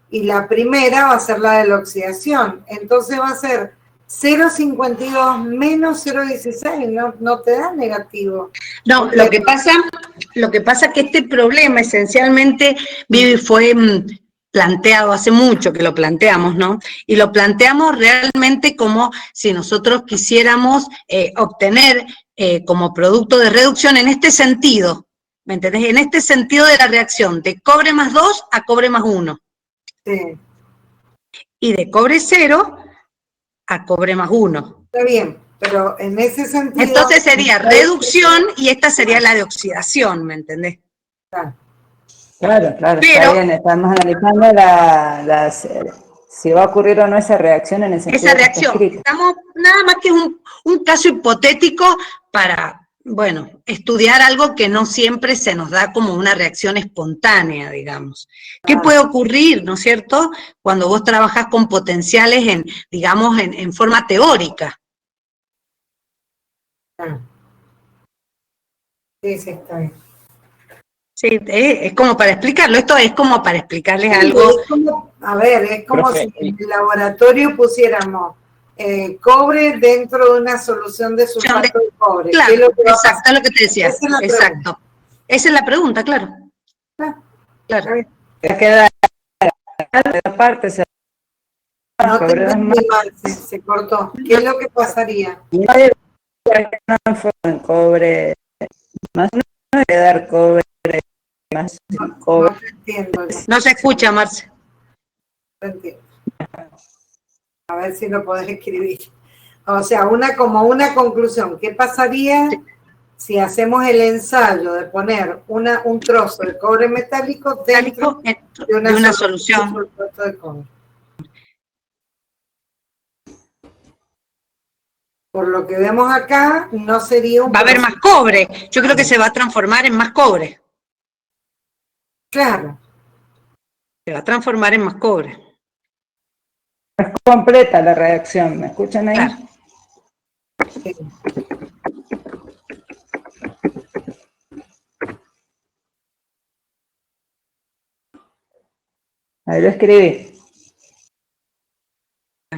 y la primera va a ser la de la oxidación. Entonces va a ser 0,52 menos 0,16, no te da negativo. No, lo que pasa es que este problema esencialmente, Vivi, fue planteado hace mucho que lo planteamos, ¿no? Y lo planteamos realmente como si nosotros quisiéramos obtener como producto de reducción en este sentido, ¿me entendés? En este sentido de la reacción, de cobre más 2 a cobre más 1. Sí. Y de cobre 0 a cobre más 1. Está bien, pero en ese sentido... Entonces sería reducción y esta sería la de oxidación, ¿me entendés? Claro. Claro, claro, Pero, está bien, estamos analizando si va a ocurrir o no esa reacción en el sentido esa que está reacción, escrito. estamos nada más que un caso hipotético para, bueno, estudiar algo que no siempre se nos da como una reacción espontánea, digamos. ¿Qué puede ocurrir, no es cierto?, cuando vos trabajás con potenciales digamos, en forma teórica. Sí, sí, está bien. Sí, es como para explicarlo, esto es como para explicarles Sí, algo. es como, a ver, es como Profe, si en el laboratorio pusiéramos cobre dentro de una solución de sulfato de cobre. Claro, ¿Qué es lo que va a exacto, pasar? es lo que te decía, Esa es la exacto. pregunta. Esa es la pregunta, claro. Claro. Está bien. Ya queda esa parte, No te cobre entendí más, mal, se cortó. ¿Qué es lo que pasaría? y no debe en cobre más, no debe dar cobre más cobre. No te entiendo. No se escucha, Marce. No te entiendo. A ver si lo podés escribir. O sea, como una conclusión. ¿Qué pasaría si hacemos el ensayo de poner un trozo de cobre metálico dentro de una solución de sulfato de cobre? Por lo que vemos acá, no sería un... Va a haber más cobre. Yo creo que se va a transformar en más cobre. Claro. Se va a transformar en más cobre. Es completa la reacción, ¿me escuchan ahí? Claro. Sí. Ahí lo escribí.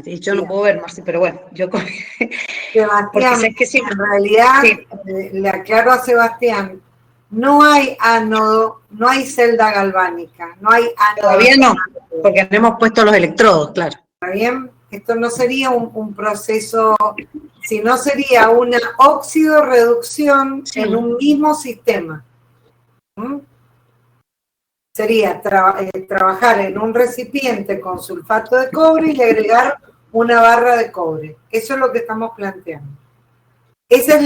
Y yo no puedo ver, Marce, pero bueno, yo... Sebastián, sé que sí, en realidad, sí. Le aclaro a Sebastián, no hay ánodo, no hay celda galvánica, no hay ánodo. Todavía no, porque no hemos puesto los electrodos, claro. ¿Está bien? Esto no sería un proceso, sino sería una óxido-reducción en un mismo sistema. ¿Mm? Sería trabajar en un recipiente con sulfato de cobre y agregar una barra de cobre. Eso es lo que estamos planteando. Esa es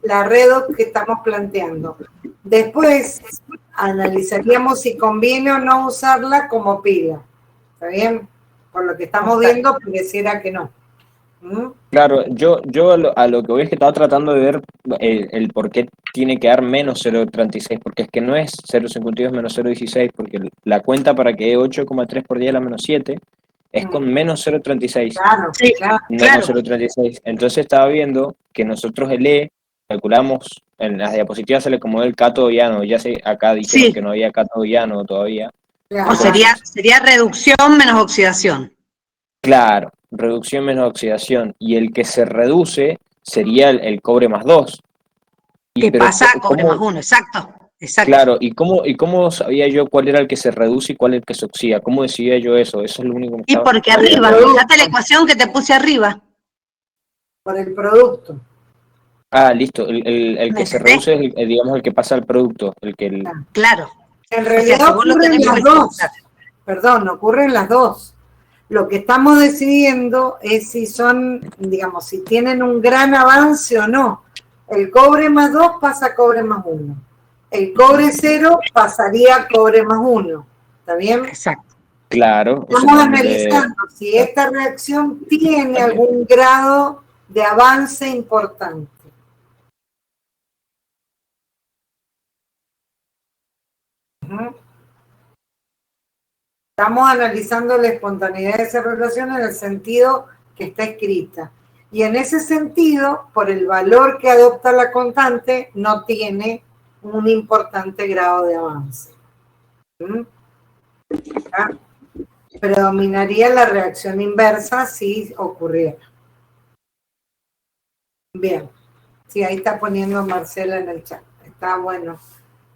la redox que estamos planteando. Después analizaríamos si conviene o no usarla como pila. ¿Está bien? Por lo que estamos viendo, pareciera que no. ¿Mm? Claro, yo a lo que voy es que estaba tratando de ver el por qué tiene que dar menos 0,36, porque es que no es 0,52 menos 0,16, porque la cuenta para que dé 8,3 por 10 a la menos 7 es con menos 0,36. Claro, sí, claro. No claro. con 0,36. Entonces estaba viendo que nosotros el E calculamos, en las diapositivas se le acomodó el cátodo y ánodo, ya sé, acá dijeron Sí. que no había cátodo y ánodo todavía. Claro. O sería reducción menos oxidación. Claro, reducción menos oxidación. Y el que se reduce sería el cobre más 2. Que pasa a cobre más 1, exacto. Exacto. Claro, ¿y cómo sabía yo cuál era el que se reduce y cuál el que se oxida? ¿Cómo decidía yo eso? Eso es lo único que Y estaba... porque arriba, fíjate la ecuación que te puse arriba. Por el producto. Ah, listo. El que se ¿Entendés? reduce es, digamos, el que pasa al producto. Claro. En O realidad sea, que vos lo ocurren tenés las puesto. dos. Perdón, ocurren las dos. Lo que estamos decidiendo es si son, digamos, si tienen un gran avance o no. El cobre más 2 pasa a cobre más 1. El cobre 0 pasaría a cobre más 1. ¿Está bien? Exacto. Claro. Estamos analizando si esta reacción tiene algún grado de avance importante. Estamos analizando la espontaneidad de esa relación en el sentido que está escrita. Y en ese sentido, por el valor que adopta la constante, no tiene un importante grado de avance. ¿Ah? Predominaría la reacción inversa si ocurriera. Bien. Sí, ahí está poniendo Marcela en el chat. Está bueno.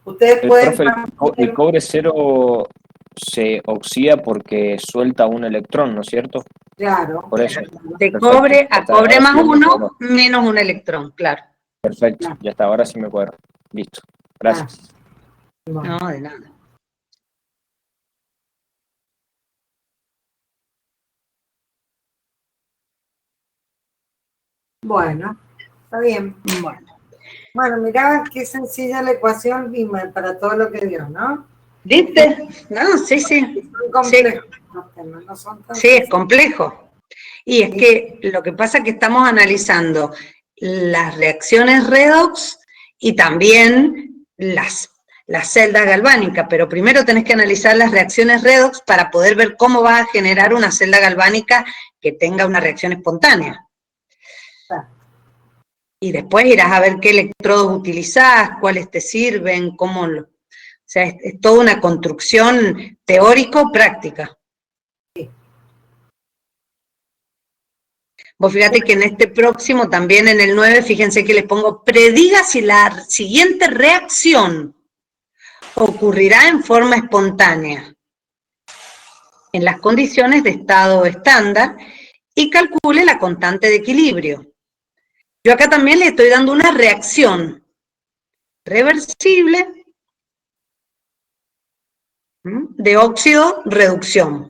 Ustedes pueden... Profe, el cobre cero se oxida porque suelta un electrón, ¿no es cierto? Claro. Por eso. De Perfecto. cobre a Hasta cobre ahora más sí me 1 acuerdo. menos un electrón, claro. Perfecto, ya está, ahora sí me acuerdo. Listo, gracias. Bueno. No, de nada. Bueno, está bien. Bueno, mirá qué sencilla la ecuación y para todo lo que dio, ¿no? ¿Viste? No, sí, sí. Son complejos los temas, no son tan Sí, es complejo. Y es que lo que pasa es que estamos analizando las reacciones redox y también las celdas galvánicas, pero primero tenés que analizar las reacciones redox para poder ver cómo va a generar una celda galvánica que tenga una reacción espontánea. Y después irás a ver qué electrodos utilizás, cuáles te sirven, cómo... O sea, es toda una construcción teórico-práctica. Vos fíjate que en este próximo, también en el 9, fíjense que les pongo, prediga si la siguiente reacción ocurrirá en forma espontánea, en las condiciones de estado estándar, y calcule la constante de equilibrio. Yo acá también le estoy dando una reacción reversible de óxido-reducción.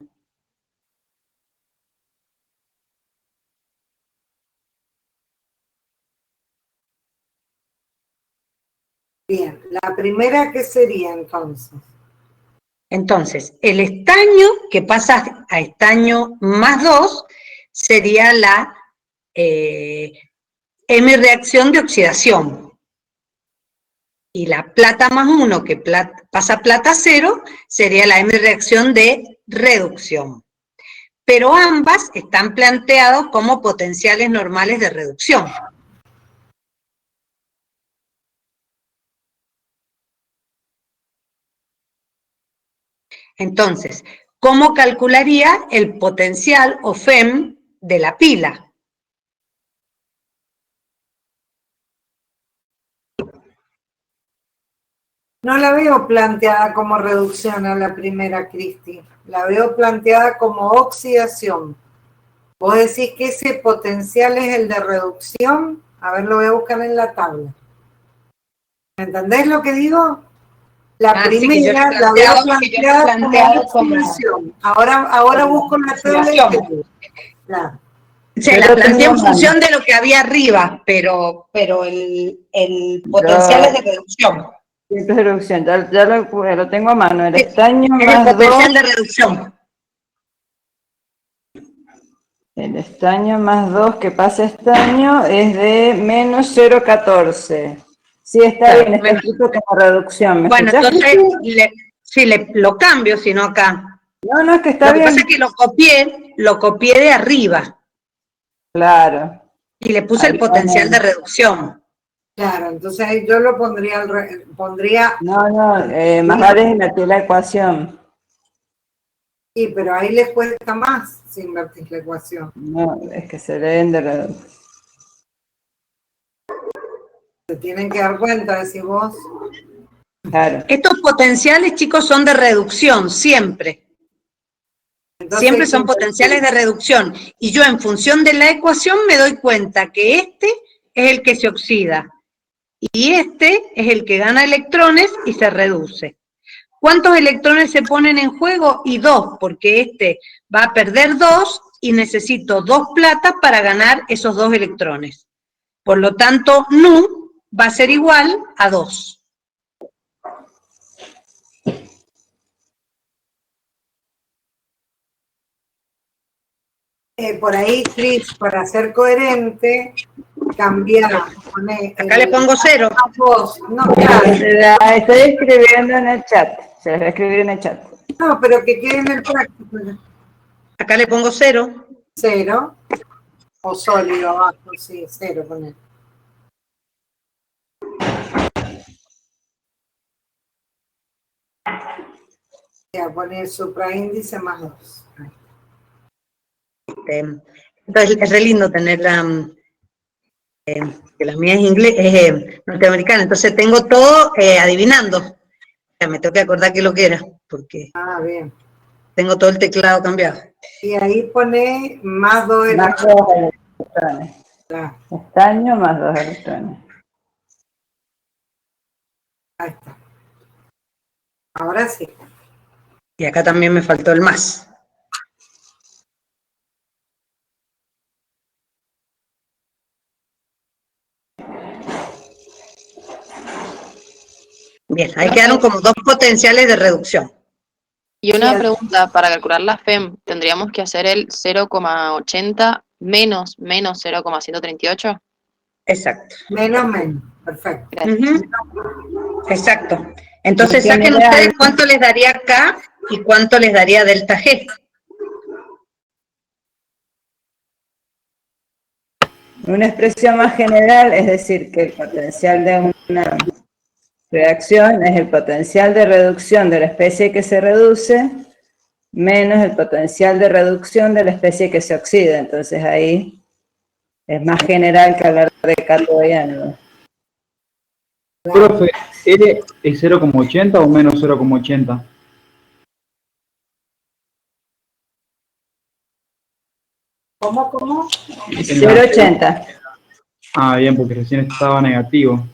Bien, la primera, ¿qué sería entonces? Entonces, el estaño que pasa a estaño más 2 sería la M reacción de oxidación. Y la plata más 1 que pasa a plata 0 sería la M reacción de reducción. Pero ambas están planteadas como potenciales normales de reducción. Entonces, ¿cómo calcularía el potencial o FEM de la pila? No la veo planteada como reducción a la primera, Cristi. La veo planteada como oxidación. Vos decís que ese potencial es el de reducción. A ver, lo voy a buscar en la tabla. ¿Me entendés lo que digo? La primera la veo planteada como oxidación. Ahora busco la tabla y te digo. Claro. Se la planteé en función de lo que había arriba, pero el potencial es de reducción. Es de reducción, ya lo tengo a mano. El estaño es más el potencial 2. de reducción. El estaño más 2 que pasa estaño es de menos 0,14. Sí, está bien, está escrito como reducción. ¿Me Bueno, escuchás? entonces lo cambio, sino acá. No, es que está bien. Lo que pasa es que lo copié de arriba. Claro. Y le puse el potencial de reducción. Claro, entonces yo lo pondría... más vale invertir la ecuación. Sí, pero ahí les cuesta más si invertís la ecuación. No, es que se leen de reducción. Se tienen que dar cuenta de si vos... Claro. Estos potenciales, chicos, son de reducción, siempre. Entonces, siempre son potenciales de reducción. Y yo, en función de la ecuación, me doy cuenta que este es el que se oxida. Y este es el que gana electrones y se reduce. ¿Cuántos electrones se ponen en juego? Y 2, porque este va a perder 2 y necesito 2 platas para ganar esos 2 electrones. Por lo tanto, Nu va a ser igual a 2. Por ahí, Cris, para ser coherente, cambiar. Acá le pongo 0. No, claro. La estoy escribiendo en el chat. Se las voy a escribir en el chat. No, pero que quede en el práctico. Acá le pongo 0. 0. O sólido abajo, sí, 0 poner. Voy a poner supraíndice más 2. Entonces es re lindo tener que la mía es inglés, es norteamericana, entonces tengo todo adivinando. Ya me tengo que acordar qué es lo que era, porque Bien. tengo todo el teclado cambiado. Y ahí pone más 2 Más electrones. 2 electrones. Claro, Estaño más 2 electrones. ahí está. Ahora sí. Y acá también me faltó el más. Bien, ahí quedaron como 2 potenciales de reducción. Y Sí, una pregunta, para calcular la FEM, ¿tendríamos que hacer el 0,80 menos 0,138? Exacto. menos. Perfecto. Gracias. Exacto. En Entonces saquen general, ustedes cuánto les daría K y cuánto les daría delta G. una expresión más general es decir que el potencial de una reacción es el potencial de reducción de la especie que se reduce menos el potencial de reducción de la especie que se oxida. Entonces ahí es más general que hablar de cátodo y ánodo. Profe, ¿L es 0,80 o menos 0,80? ¿Cómo? 0,80. Bien, porque recién estaba negativo.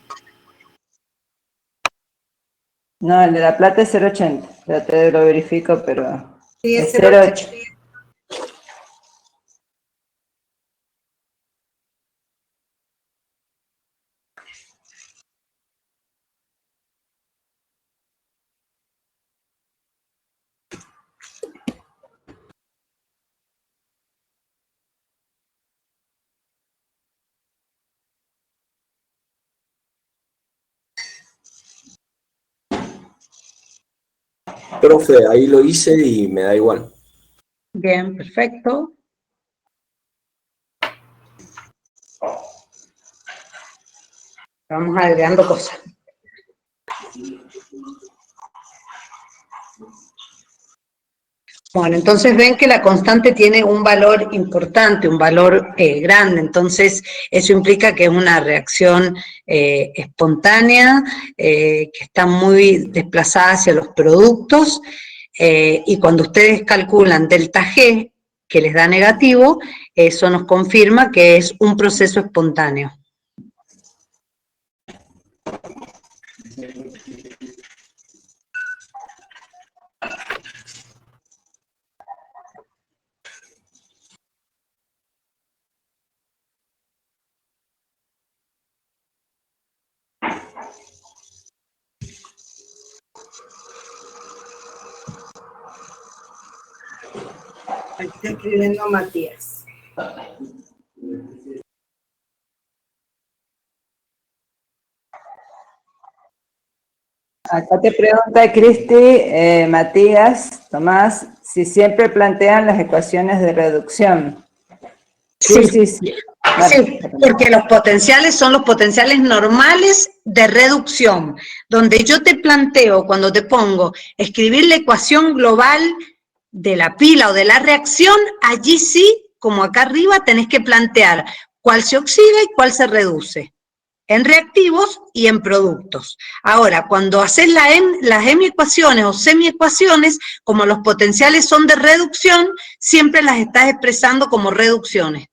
No, el de La Plata es 0,80. Ya te lo verifico, pero Sí, es es 0,8. Profe, ahí lo hice y me da igual. Bien, perfecto. Vamos agregando cosas. Bueno, entonces ven que la constante tiene un valor importante, un valor grande, entonces eso implica que es una reacción espontánea, que está muy desplazada hacia los productos, y cuando ustedes calculan delta G, que les da negativo, eso nos confirma que es un proceso espontáneo. Ahí está escribiendo Matías. Acá te pregunta Cristi, Matías, Tomás, si siempre plantean las ecuaciones de reducción. Sí. Bueno, Sí, porque los potenciales son los potenciales normales de reducción, donde yo te planteo, cuando te pongo escribir la ecuación global de la pila o de la reacción, allí sí, como acá arriba, tenés que plantear cuál se oxida y cuál se reduce, en reactivos y en productos. Ahora, cuando haces las hemiecuaciones o semiecuaciones, como los potenciales son de reducción, siempre las estás expresando como reducciones.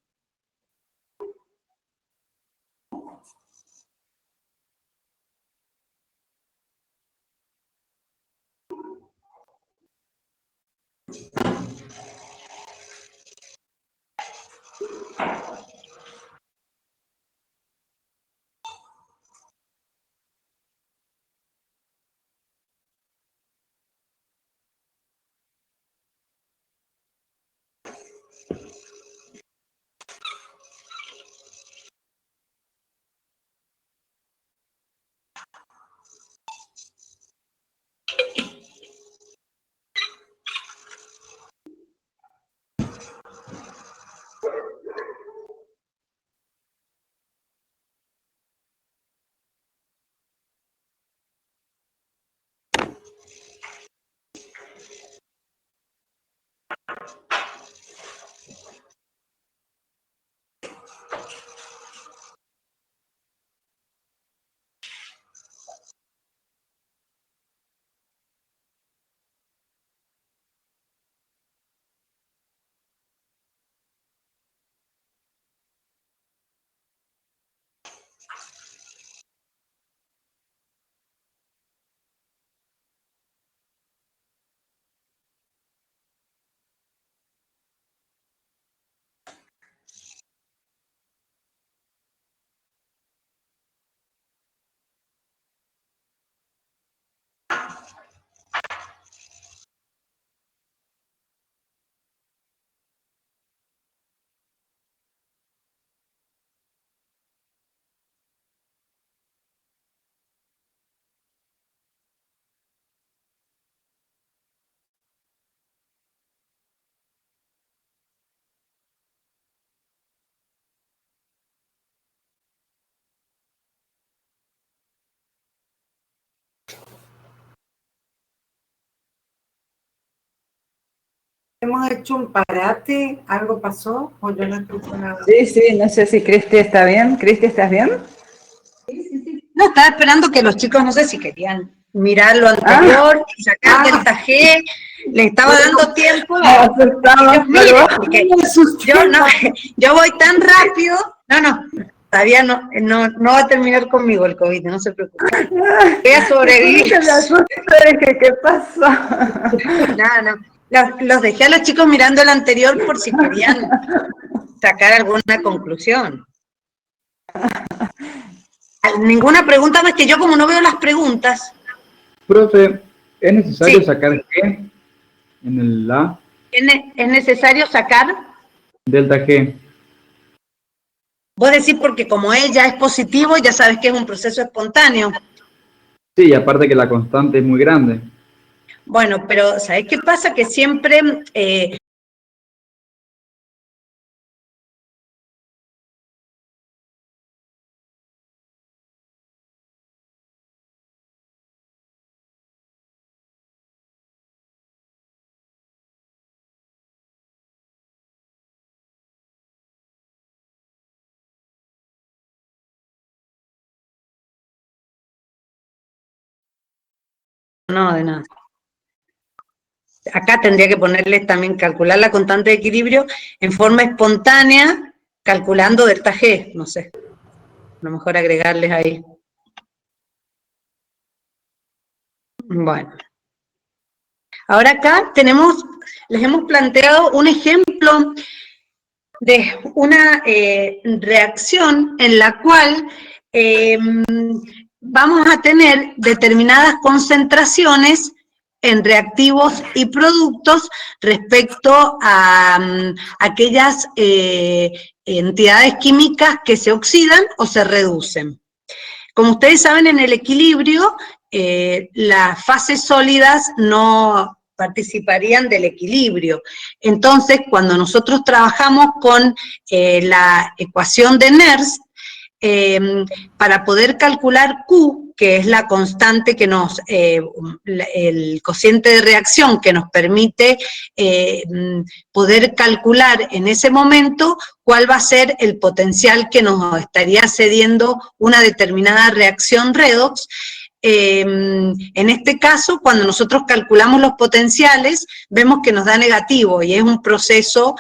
hemos hecho un parate, algo pasó o yo no escucho nada. Sí, sí, no sé si Cristi está bien. Cristi, ¿estás bien? No, estaba esperando que los chicos, no sé si querían mirar lo Ah, anterior y sacar delta G, les estaba dando tiempo a que ellos miren, porque yo voy tan rápido, todavía no va a terminar conmigo el COVID, no se preocupen. Voy a sobrevivir. ¿Qué pasó? Los dejé a los chicos mirando el anterior por si querían sacar alguna conclusión. Ninguna pregunta más que yo, como no veo las preguntas. Profe, ¿es necesario Sí. sacar G en el la? ¿Es necesario sacar? Delta G. Vos decís porque como ella es positivo, ya sabes que es un proceso espontáneo. Sí, y aparte que la constante es muy grande. Bueno, pero ¿sabés qué pasa? Que siempre no, de nada. Acá tendría que ponerles también calcular la constante de equilibrio en forma espontánea, calculando delta G, no sé. A lo mejor agregarles ahí. Bueno. Ahora acá les hemos planteado un ejemplo de una reacción en la cual vamos a tener determinadas concentraciones en reactivos y productos respecto a aquellas entidades químicas que se oxidan o se reducen. Como ustedes saben, en el equilibrio, las fases sólidas no participarían del equilibrio. Entonces, cuando nosotros trabajamos con la ecuación de Nernst, para poder calcular Q, que es la constante que el cociente de reacción que nos permite poder calcular en ese momento cuál va a ser el potencial que nos estaría cediendo una determinada reacción redox. En este caso, cuando nosotros calculamos los potenciales, vemos que nos da negativo y es un proceso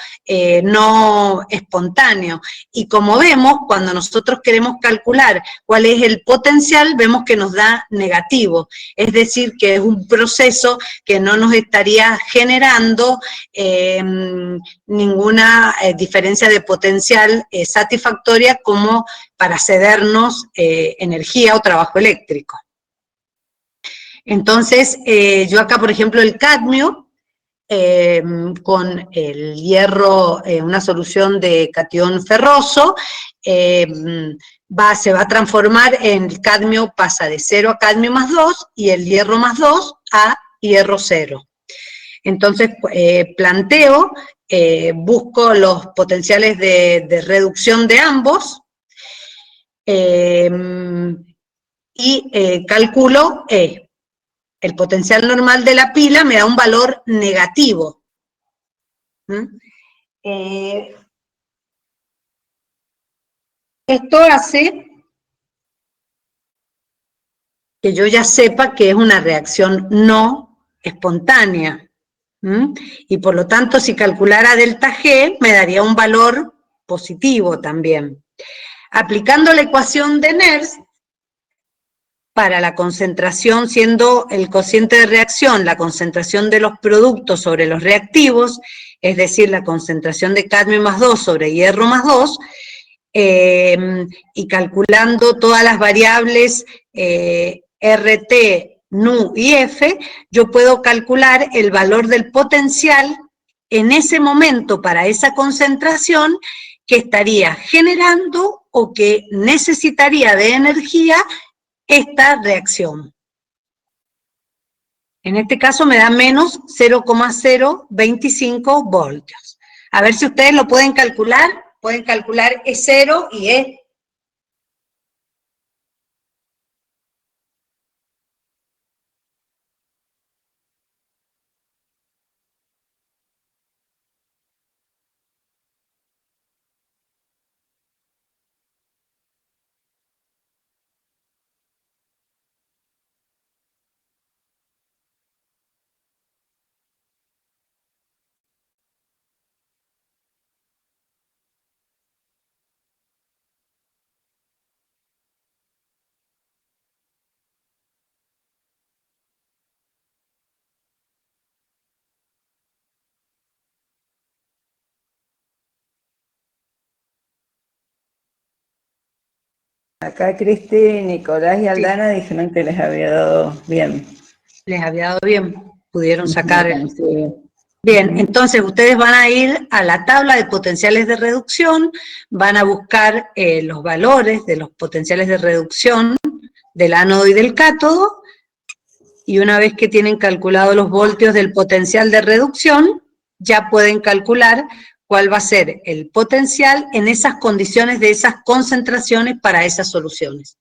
no espontáneo. Y como vemos, cuando nosotros queremos calcular cuál es el potencial, vemos que nos da negativo. Es decir, que es un proceso que no nos estaría generando ninguna diferencia de potencial satisfactoria como para cedernos energía o trabajo eléctrico. Entonces, yo acá, por ejemplo, el cadmio, con el hierro, una solución de catión ferroso, se va a transformar en el cadmio, pasa de 0 a cadmio más 2 y el hierro más 2 a hierro 0. Entonces, busco los potenciales de reducción de ambos y calculo el potencial normal de la pila me da un valor negativo. Esto hace que yo ya sepa que es una reacción no espontánea. Y por lo tanto, si calculara delta G, me daría un valor positivo también. Aplicando la ecuación de Nernst, para la concentración, siendo el cociente de reacción la concentración de los productos sobre los reactivos, es decir, la concentración de cadmio más 2 sobre hierro más 2, y calculando todas las variables RT, NU y F, yo puedo calcular el valor del potencial en ese momento para esa concentración que estaría generando o que necesitaría de energía esta reacción. En este caso me da menos 0,025 voltios. A ver si ustedes lo pueden calcular. Pueden calcular E0 y E. Acá Cristi, Nicolás y Aldana dijeron que les había dado bien. Les había dado bien, pudieron sacar el... Sí. Bien, entonces ustedes van a ir a la tabla de potenciales de reducción, van a buscar los valores de los potenciales de reducción del ánodo y del cátodo, y una vez que tienen calculado los voltios del potencial de reducción, ya pueden calcular cuál va a ser el potencial en esas condiciones de esas concentraciones para esas soluciones.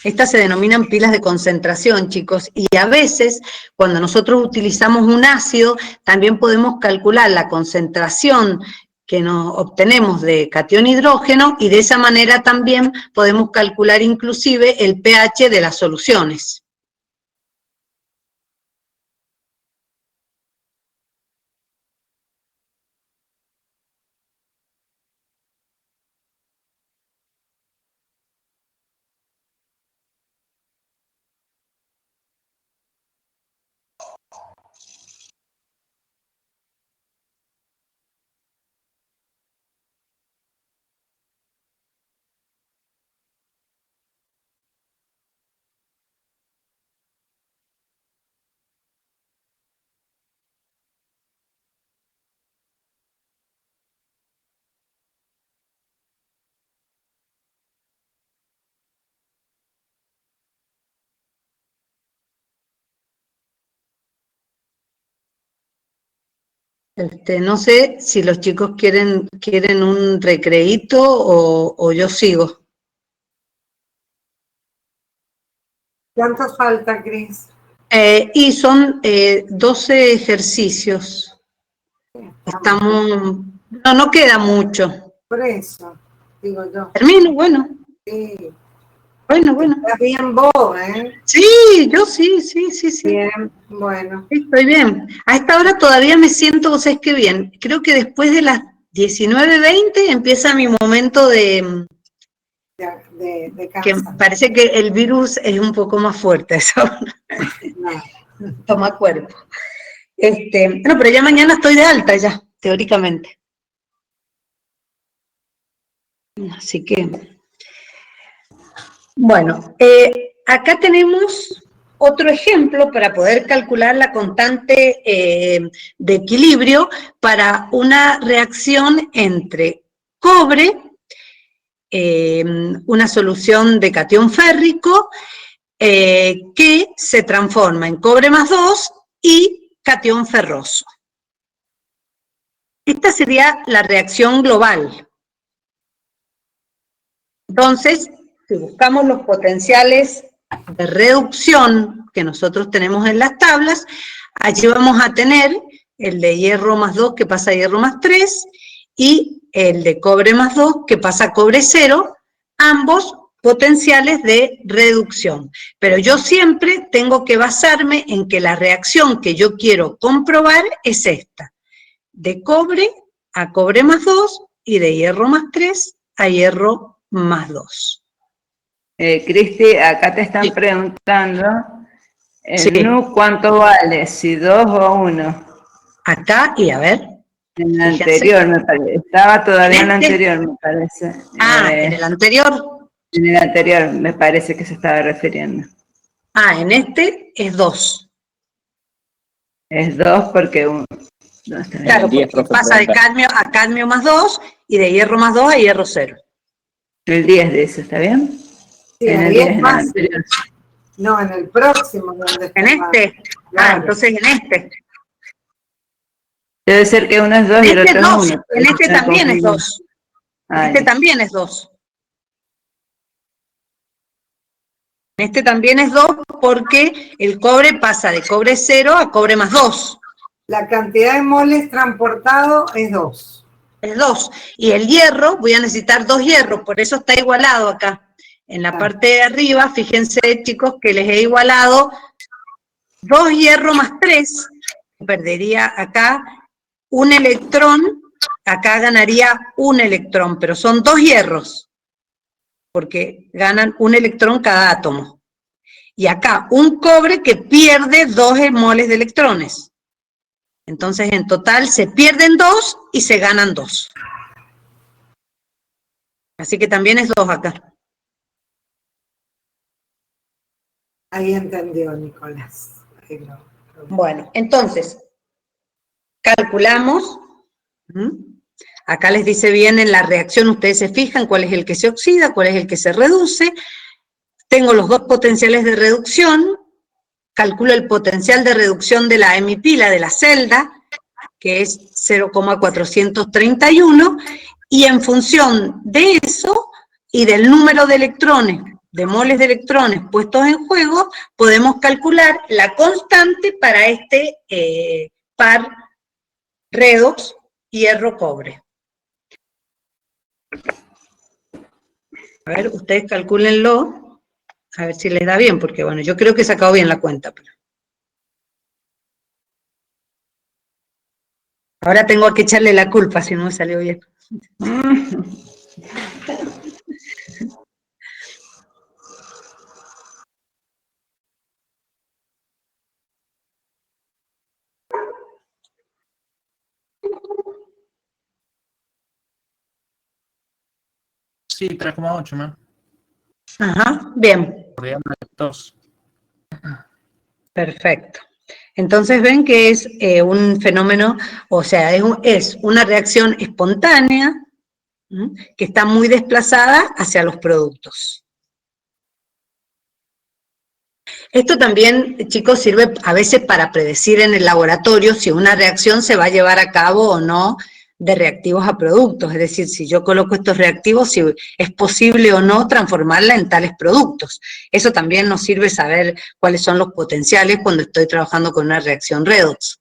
Estas se denominan pilas de concentración, chicos, y a veces, cuando nosotros utilizamos un ácido, también podemos calcular la concentración que nos obtenemos de catión hidrógeno, y de esa manera también podemos calcular inclusive el pH de las soluciones. No sé si los chicos quieren un recreíto o yo sigo. ¿Cuántos falta, Cris? Y son 12 ejercicios. Estamos... No queda mucho. Por eso, digo yo. ¿Termino? Bueno. Sí. Bueno. Estás bien vos, ¿eh? Sí, yo sí. Bien, bueno. Estoy bien. A esta hora todavía me siento, vos sabés que bien. Creo que después de las 19:20 empieza mi momento de De que cáncer. parece que el virus es un poco más fuerte a esa hora. No. Toma cuerpo. No, pero ya mañana estoy de alta ya, teóricamente. Así que, bueno, acá tenemos otro ejemplo para poder calcular la constante de equilibrio para una reacción entre cobre, una solución de catión férrico, que se transforma en cobre más 2 y catión ferroso. Esta sería la reacción global. Entonces, si buscamos los potenciales de reducción que nosotros tenemos en las tablas, allí vamos a tener el de hierro más 2 que pasa a hierro más 3 y el de cobre más 2 que pasa a cobre 0, ambos potenciales de reducción. Pero yo siempre tengo que basarme en que la reacción que yo quiero comprobar es esta, de cobre a cobre más 2 y de hierro más 3 a hierro más 2. Cristi, acá te están preguntando, Sí. NU, ¿cuánto vale? ¿Si 2 o 1? Acá, y a ver. En el anterior, me parece. Estaba todavía en el anterior, me parece. En el anterior. En el anterior, me parece que se estaba refiriendo. En este es 2. Es 2 porque 1. Claro, porque pasa de cadmio a cadmio más 2 y de hierro más 2 a hierro 0. El 10 de eso, ¿está bien? Sí, en el 10, en el anterior. No, en el próximo. Donde ¿En este? Claro. Entonces en este. Debe ser que uno es 2 y el otro es 1. En este también es 2. En este también es 2. En este también es 2 porque el cobre pasa de cobre 0 a cobre más 2. La cantidad de moles transportado es 2. Es 2. Y el hierro, voy a necesitar 2 hierros, por eso está igualado acá. En la parte de arriba, fíjense, chicos, que les he igualado 2 hierro más 3. Perdería acá un electrón, acá ganaría un electrón, pero son 2 hierros, porque ganan un electrón cada átomo. Y acá un cobre que pierde 2 moles de electrones. Entonces, en total se pierden 2 y se ganan 2. Así que también es 2 acá. Ahí entendió, Nicolás. Bueno, entonces, calculamos. Acá les dice bien en la reacción, ustedes se fijan cuál es el que se oxida, cuál es el que se reduce. Tengo los dos potenciales de reducción. Calculo el potencial de reducción de la hemipila, de la celda, que es 0,431, y en función de eso y del número de electrones, de moles de electrones puestos en juego, podemos calcular la constante para este par redox hierro-cobre. A ver, ustedes calcúlenlo, a ver si les da bien, porque bueno, yo creo que he sacado bien la cuenta. Pero... ahora tengo que echarle la culpa si no me salió bien. Sí, 3,8, ¿no? Ajá, bien. Por diámetro 2. Perfecto. Entonces ven que es un fenómeno, o sea, es una reacción espontánea que está muy desplazada hacia los productos. Esto también, chicos, sirve a veces para predecir en el laboratorio si una reacción se va a llevar a cabo o no de reactivos a productos, es decir, si yo coloco estos reactivos, si es posible o no transformarla en tales productos. Eso también nos sirve saber cuáles son los potenciales cuando estoy trabajando con una reacción redox.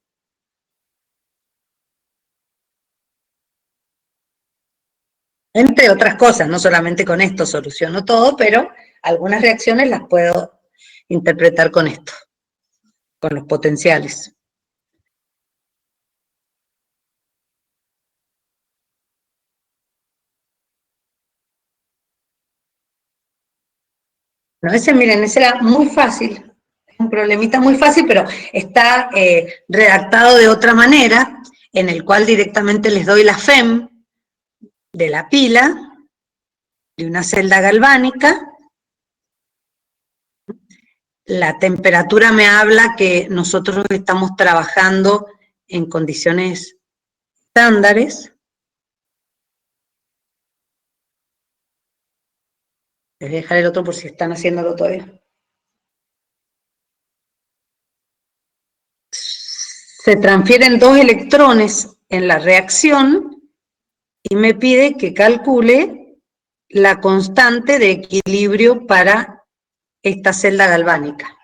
Entre otras cosas, no solamente con esto soluciono todo, pero algunas reacciones las puedo interpretar con esto, con los potenciales. Bueno, miren, ese era muy fácil, es un problemita muy fácil, pero está redactado de otra manera, en el cual directamente les doy la FEM de la pila, de una celda galvánica. La temperatura me habla que nosotros estamos trabajando en condiciones estándares. Les voy a dejar el otro por si están haciéndolo todavía. Se transfieren 2 electrones en la reacción y me pide que calcule la constante de equilibrio para esta celda galvánica.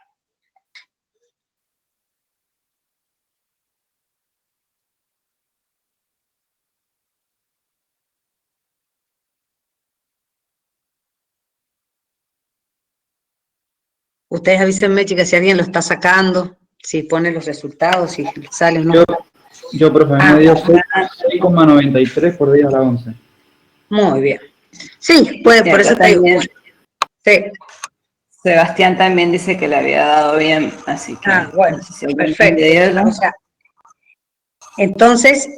Ustedes avísenme, chicas, si alguien lo está sacando, si pone los resultados, si sale o no. Yo profe, me dio 6,93 por 10 a la 11. Muy bien. Sí, puede, por eso te digo. Sí. Sebastián también dice que le había dado bien, así que... bueno, no sé si perfecto. O sea, entonces,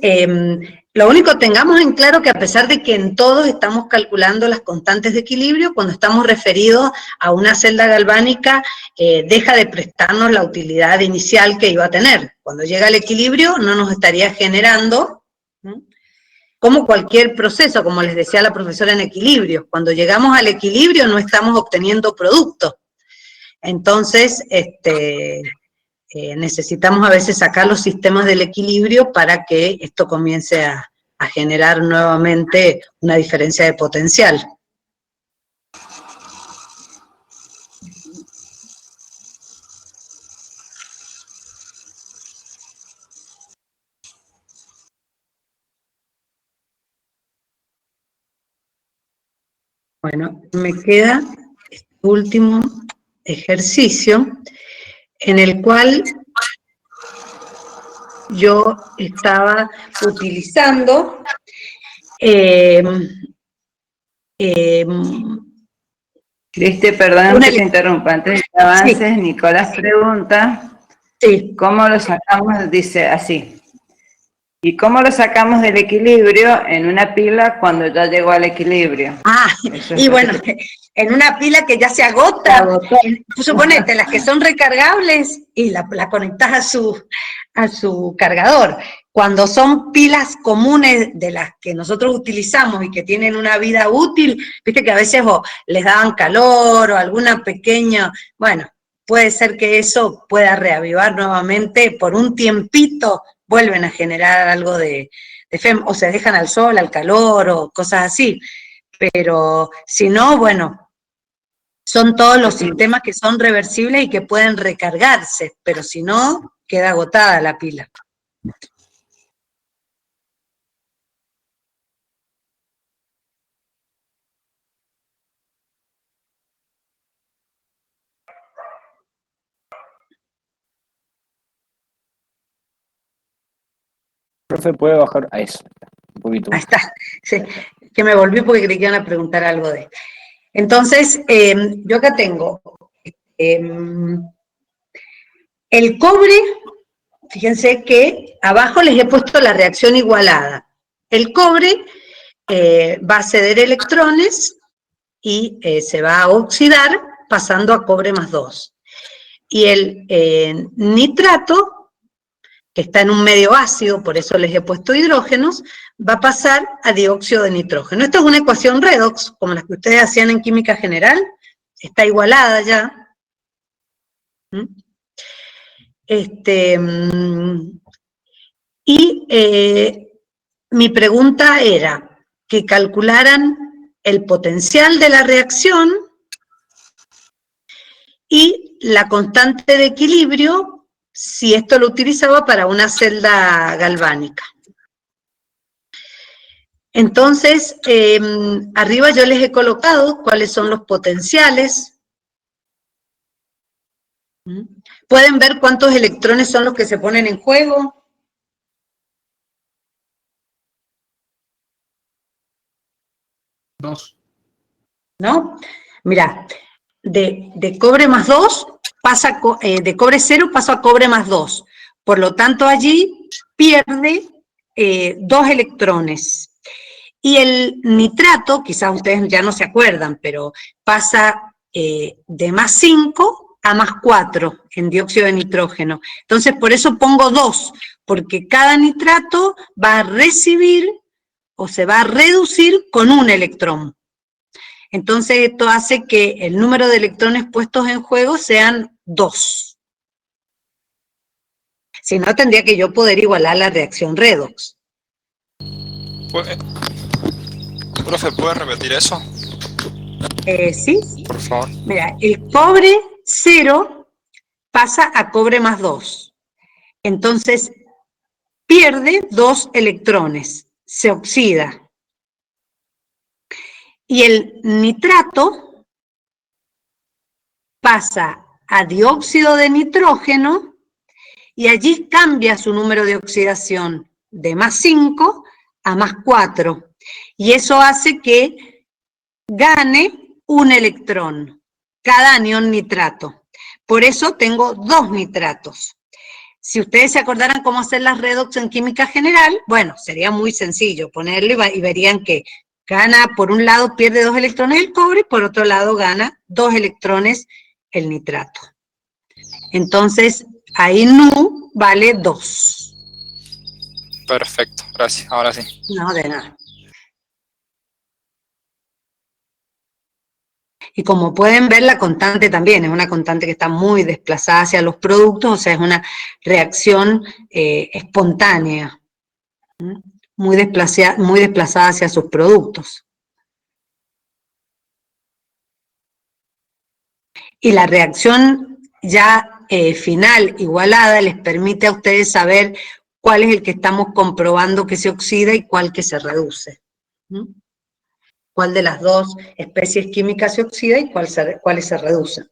lo único tengamos en claro que a pesar de que en todos estamos calculando las constantes de equilibrio, cuando estamos referidos a una celda galvánica, deja de prestarnos la utilidad inicial que iba a tener. Cuando llega al equilibrio, no nos estaría generando, como cualquier proceso, como les decía la profesora en equilibrio. Cuando llegamos al equilibrio no estamos obteniendo productos. Entonces, necesitamos a veces sacar los sistemas del equilibrio para que esto comience a generar nuevamente una diferencia de potencial. Bueno, me queda este último ejercicio en el cual yo estaba utilizando Cristi, perdón que te interrumpa, antes de que avances, sí. Nicolás pregunta, ¿cómo lo sacamos? Dice así, ¿Y cómo lo sacamos del equilibrio en una pila cuando ya llegó al equilibrio? Ah, Eso es y lo bueno, que en una pila que ya se se agota, agotó. tú suponete las que son recargables y la conectas a su cargador. Cuando son pilas comunes de las que nosotros utilizamos y que tienen una vida útil, viste que a veces les daban calor o alguna pequeña, bueno, puede ser que eso pueda reavivar nuevamente por un tiempito, vuelven a generar algo de FEM, o se dejan al sol, al calor o cosas así. Pero si no, bueno, son todos los sistemas que son reversibles y que pueden recargarse, pero si no, queda agotada la pila. Profe, puede bajar a eso, un poquito Ahí más. está, sí, que me volví porque creí que iban a preguntar algo de... Entonces, yo acá tengo el cobre, fíjense que abajo les he puesto la reacción igualada. El cobre va a ceder electrones y se va a oxidar pasando a cobre más 2. Y el nitrato, que está en un medio ácido, por eso les he puesto hidrógenos, va a pasar a dióxido de nitrógeno. Esto es una ecuación redox, como las que ustedes hacían en química general, está igualada ya. Mi pregunta era que calcularan el potencial de la reacción y la constante de equilibrio si esto lo utilizaba para una celda galvánica. Entonces, arriba yo les he colocado cuáles son los potenciales. ¿Pueden ver cuántos electrones son los que se ponen en juego? Dos. ¿No? Mira, de cobre más 2, de cobre 0 paso a cobre más 2. Por lo tanto, allí pierde 2 electrones. Y el nitrato, quizás ustedes ya no se acuerdan, pero pasa de más 5 a más 4 en dióxido de nitrógeno. Entonces, por eso pongo 2, porque cada nitrato va a recibir o se va a reducir con un electrón. Entonces, esto hace que el número de electrones puestos en juego sean 2. Si no, tendría que yo poder igualar la reacción redox. Profe, ¿puede repetir eso? ¿Sí? Por favor. Mira, el cobre 0 pasa a cobre más 2. Entonces, pierde 2 electrones, se oxida. Y el nitrato pasa a dióxido de nitrógeno y allí cambia su número de oxidación de más 5 a más 4. Y eso hace que gane un electrón, cada anión nitrato. Por eso tengo 2 nitratos. Si ustedes se acordaran cómo hacer las redox en química general, bueno, sería muy sencillo ponerle y verían que gana, por un lado pierde 2 electrones el cobre, y por otro lado gana 2 electrones el nitrato. Entonces, ahí nu vale 2. Perfecto, gracias. Ahora sí. No, de nada. Y como pueden ver, la constante también es una constante que está muy desplazada hacia los productos, o sea, es una reacción espontánea, muy desplazada hacia sus productos. Y la reacción ya final, igualada, les permite a ustedes saber cuál es el que estamos comprobando que se oxida y cuál que se reduce. Cuál de las dos especies químicas se oxida y cuáles se reducen.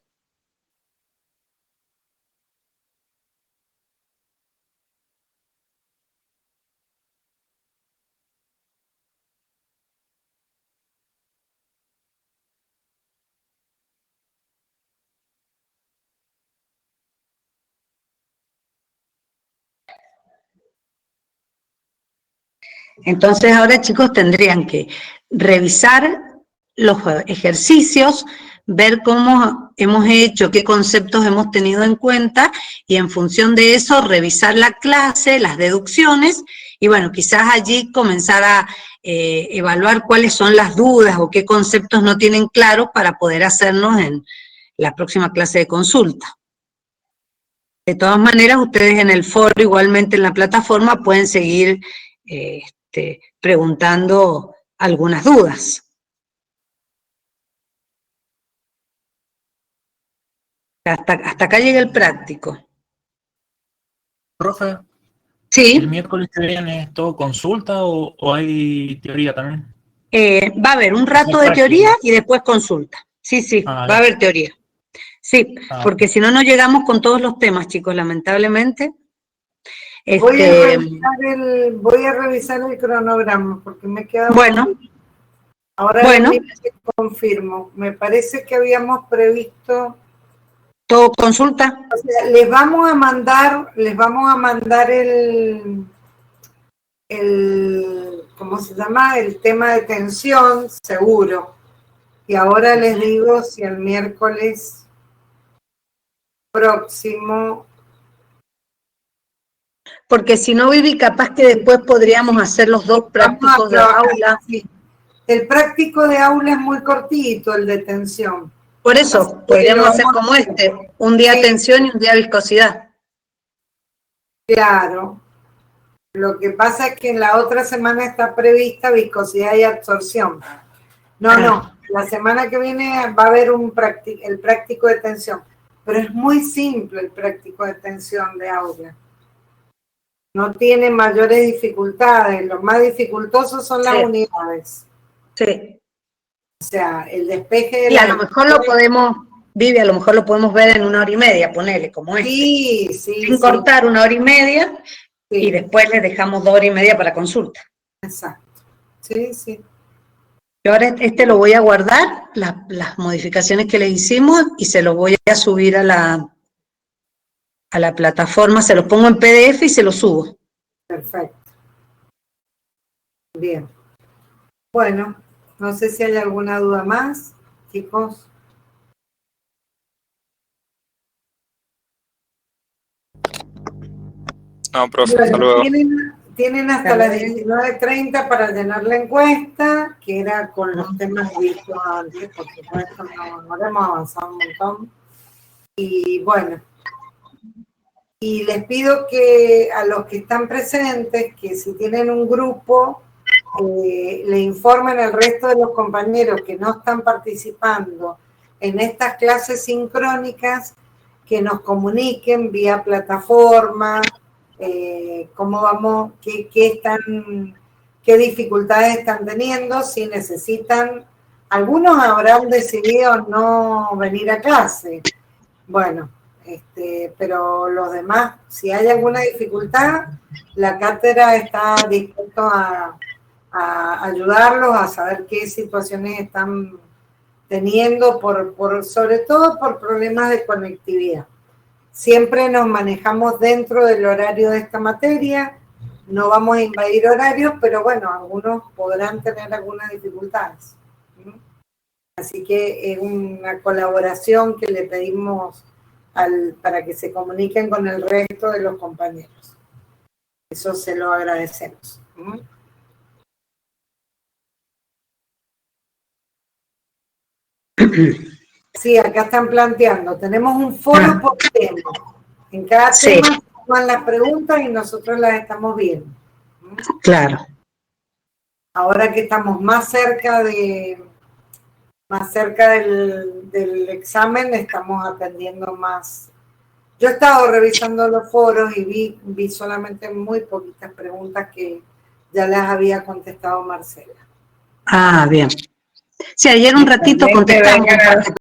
Entonces ahora, chicos, tendrían que revisar los ejercicios, ver cómo hemos hecho, qué conceptos hemos tenido en cuenta, y en función de eso revisar la clase, las deducciones, y bueno, quizás allí comenzar a evaluar cuáles son las dudas o qué conceptos no tienen claros para poder hacernos en la próxima clase de consulta. De todas maneras, ustedes en el foro, igualmente en la plataforma, pueden seguir preguntando algunas dudas. Hasta acá llega el práctico. Profe, Sí. ¿el miércoles que viene es todo consulta o hay teoría también? Va a haber un rato de teoría y después consulta. Sí, sí, va a haber teoría. Sí, porque si no, no llegamos con todos los temas, chicos, lamentablemente. Voy a revisar el cronograma porque me queda... Bueno. Ahora bueno. Confirmo. Me parece que habíamos previsto... ¿Todo consulta? O sea, les vamos a mandar el ¿cómo se llama? El tema de tensión, seguro. Y ahora les digo si el miércoles próximo... Porque si no, Vivi, capaz que después podríamos hacer los dos prácticos de aula. Sí. El práctico de aula es muy cortito, el de tensión. Por eso, podríamos hacer como un día tensión y un día viscosidad. Claro. Lo que pasa es que en la otra semana está prevista viscosidad y absorción. No, la semana que viene va a haber el práctico de tensión. Pero es muy simple el práctico de tensión de aula. No tiene mayores dificultades. Lo más dificultoso son las unidades. Sí. O sea, el despeje de y a lo mejor lo podemos, Vivi, a lo mejor lo podemos ver en 1 hora y media, ponele, como sí, sin cortar 1 hora y media, y después le dejamos 2 horas y media para consulta. Exacto. Sí, sí. Yo ahora lo voy a guardar, las modificaciones que le hicimos, y se lo voy a subir a la plataforma, se lo pongo en PDF y se lo subo. Perfecto. Bien. Bueno, no sé si hay alguna duda más, chicos. No, profe, hasta luego. Tienen hasta las 19:30 para llenar la encuesta, que era con los temas vistos antes, por supuesto, no hemos avanzado un montón. Y bueno, y les pido que a los que están presentes, que si tienen un grupo, le informen al resto de los compañeros que no están participando en estas clases sincrónicas, que nos comuniquen vía plataforma, cómo vamos, qué dificultades están teniendo, si necesitan. Algunos habrán decidido no venir a clase. Bueno, pero los demás, si hay alguna dificultad, la cátedra está dispuesta a ayudarlos a saber qué situaciones están teniendo, sobre todo por problemas de conectividad. Siempre nos manejamos dentro del horario de esta materia, no vamos a invadir horarios, pero bueno, algunos podrán tener algunas dificultades. Así que es una colaboración que le pedimos para que se comuniquen con el resto de los compañeros. Eso se lo agradecemos. Sí, acá están planteando. Tenemos un foro por tema. En cada tema van las preguntas y nosotros las estamos viendo. Claro. Ahora que estamos más cerca del examen, estamos atendiendo más. Yo he estado revisando los foros y vi solamente muy poquitas preguntas que ya las había contestado Marcela. Ah, bien. Sí, ayer un ratito contestamos.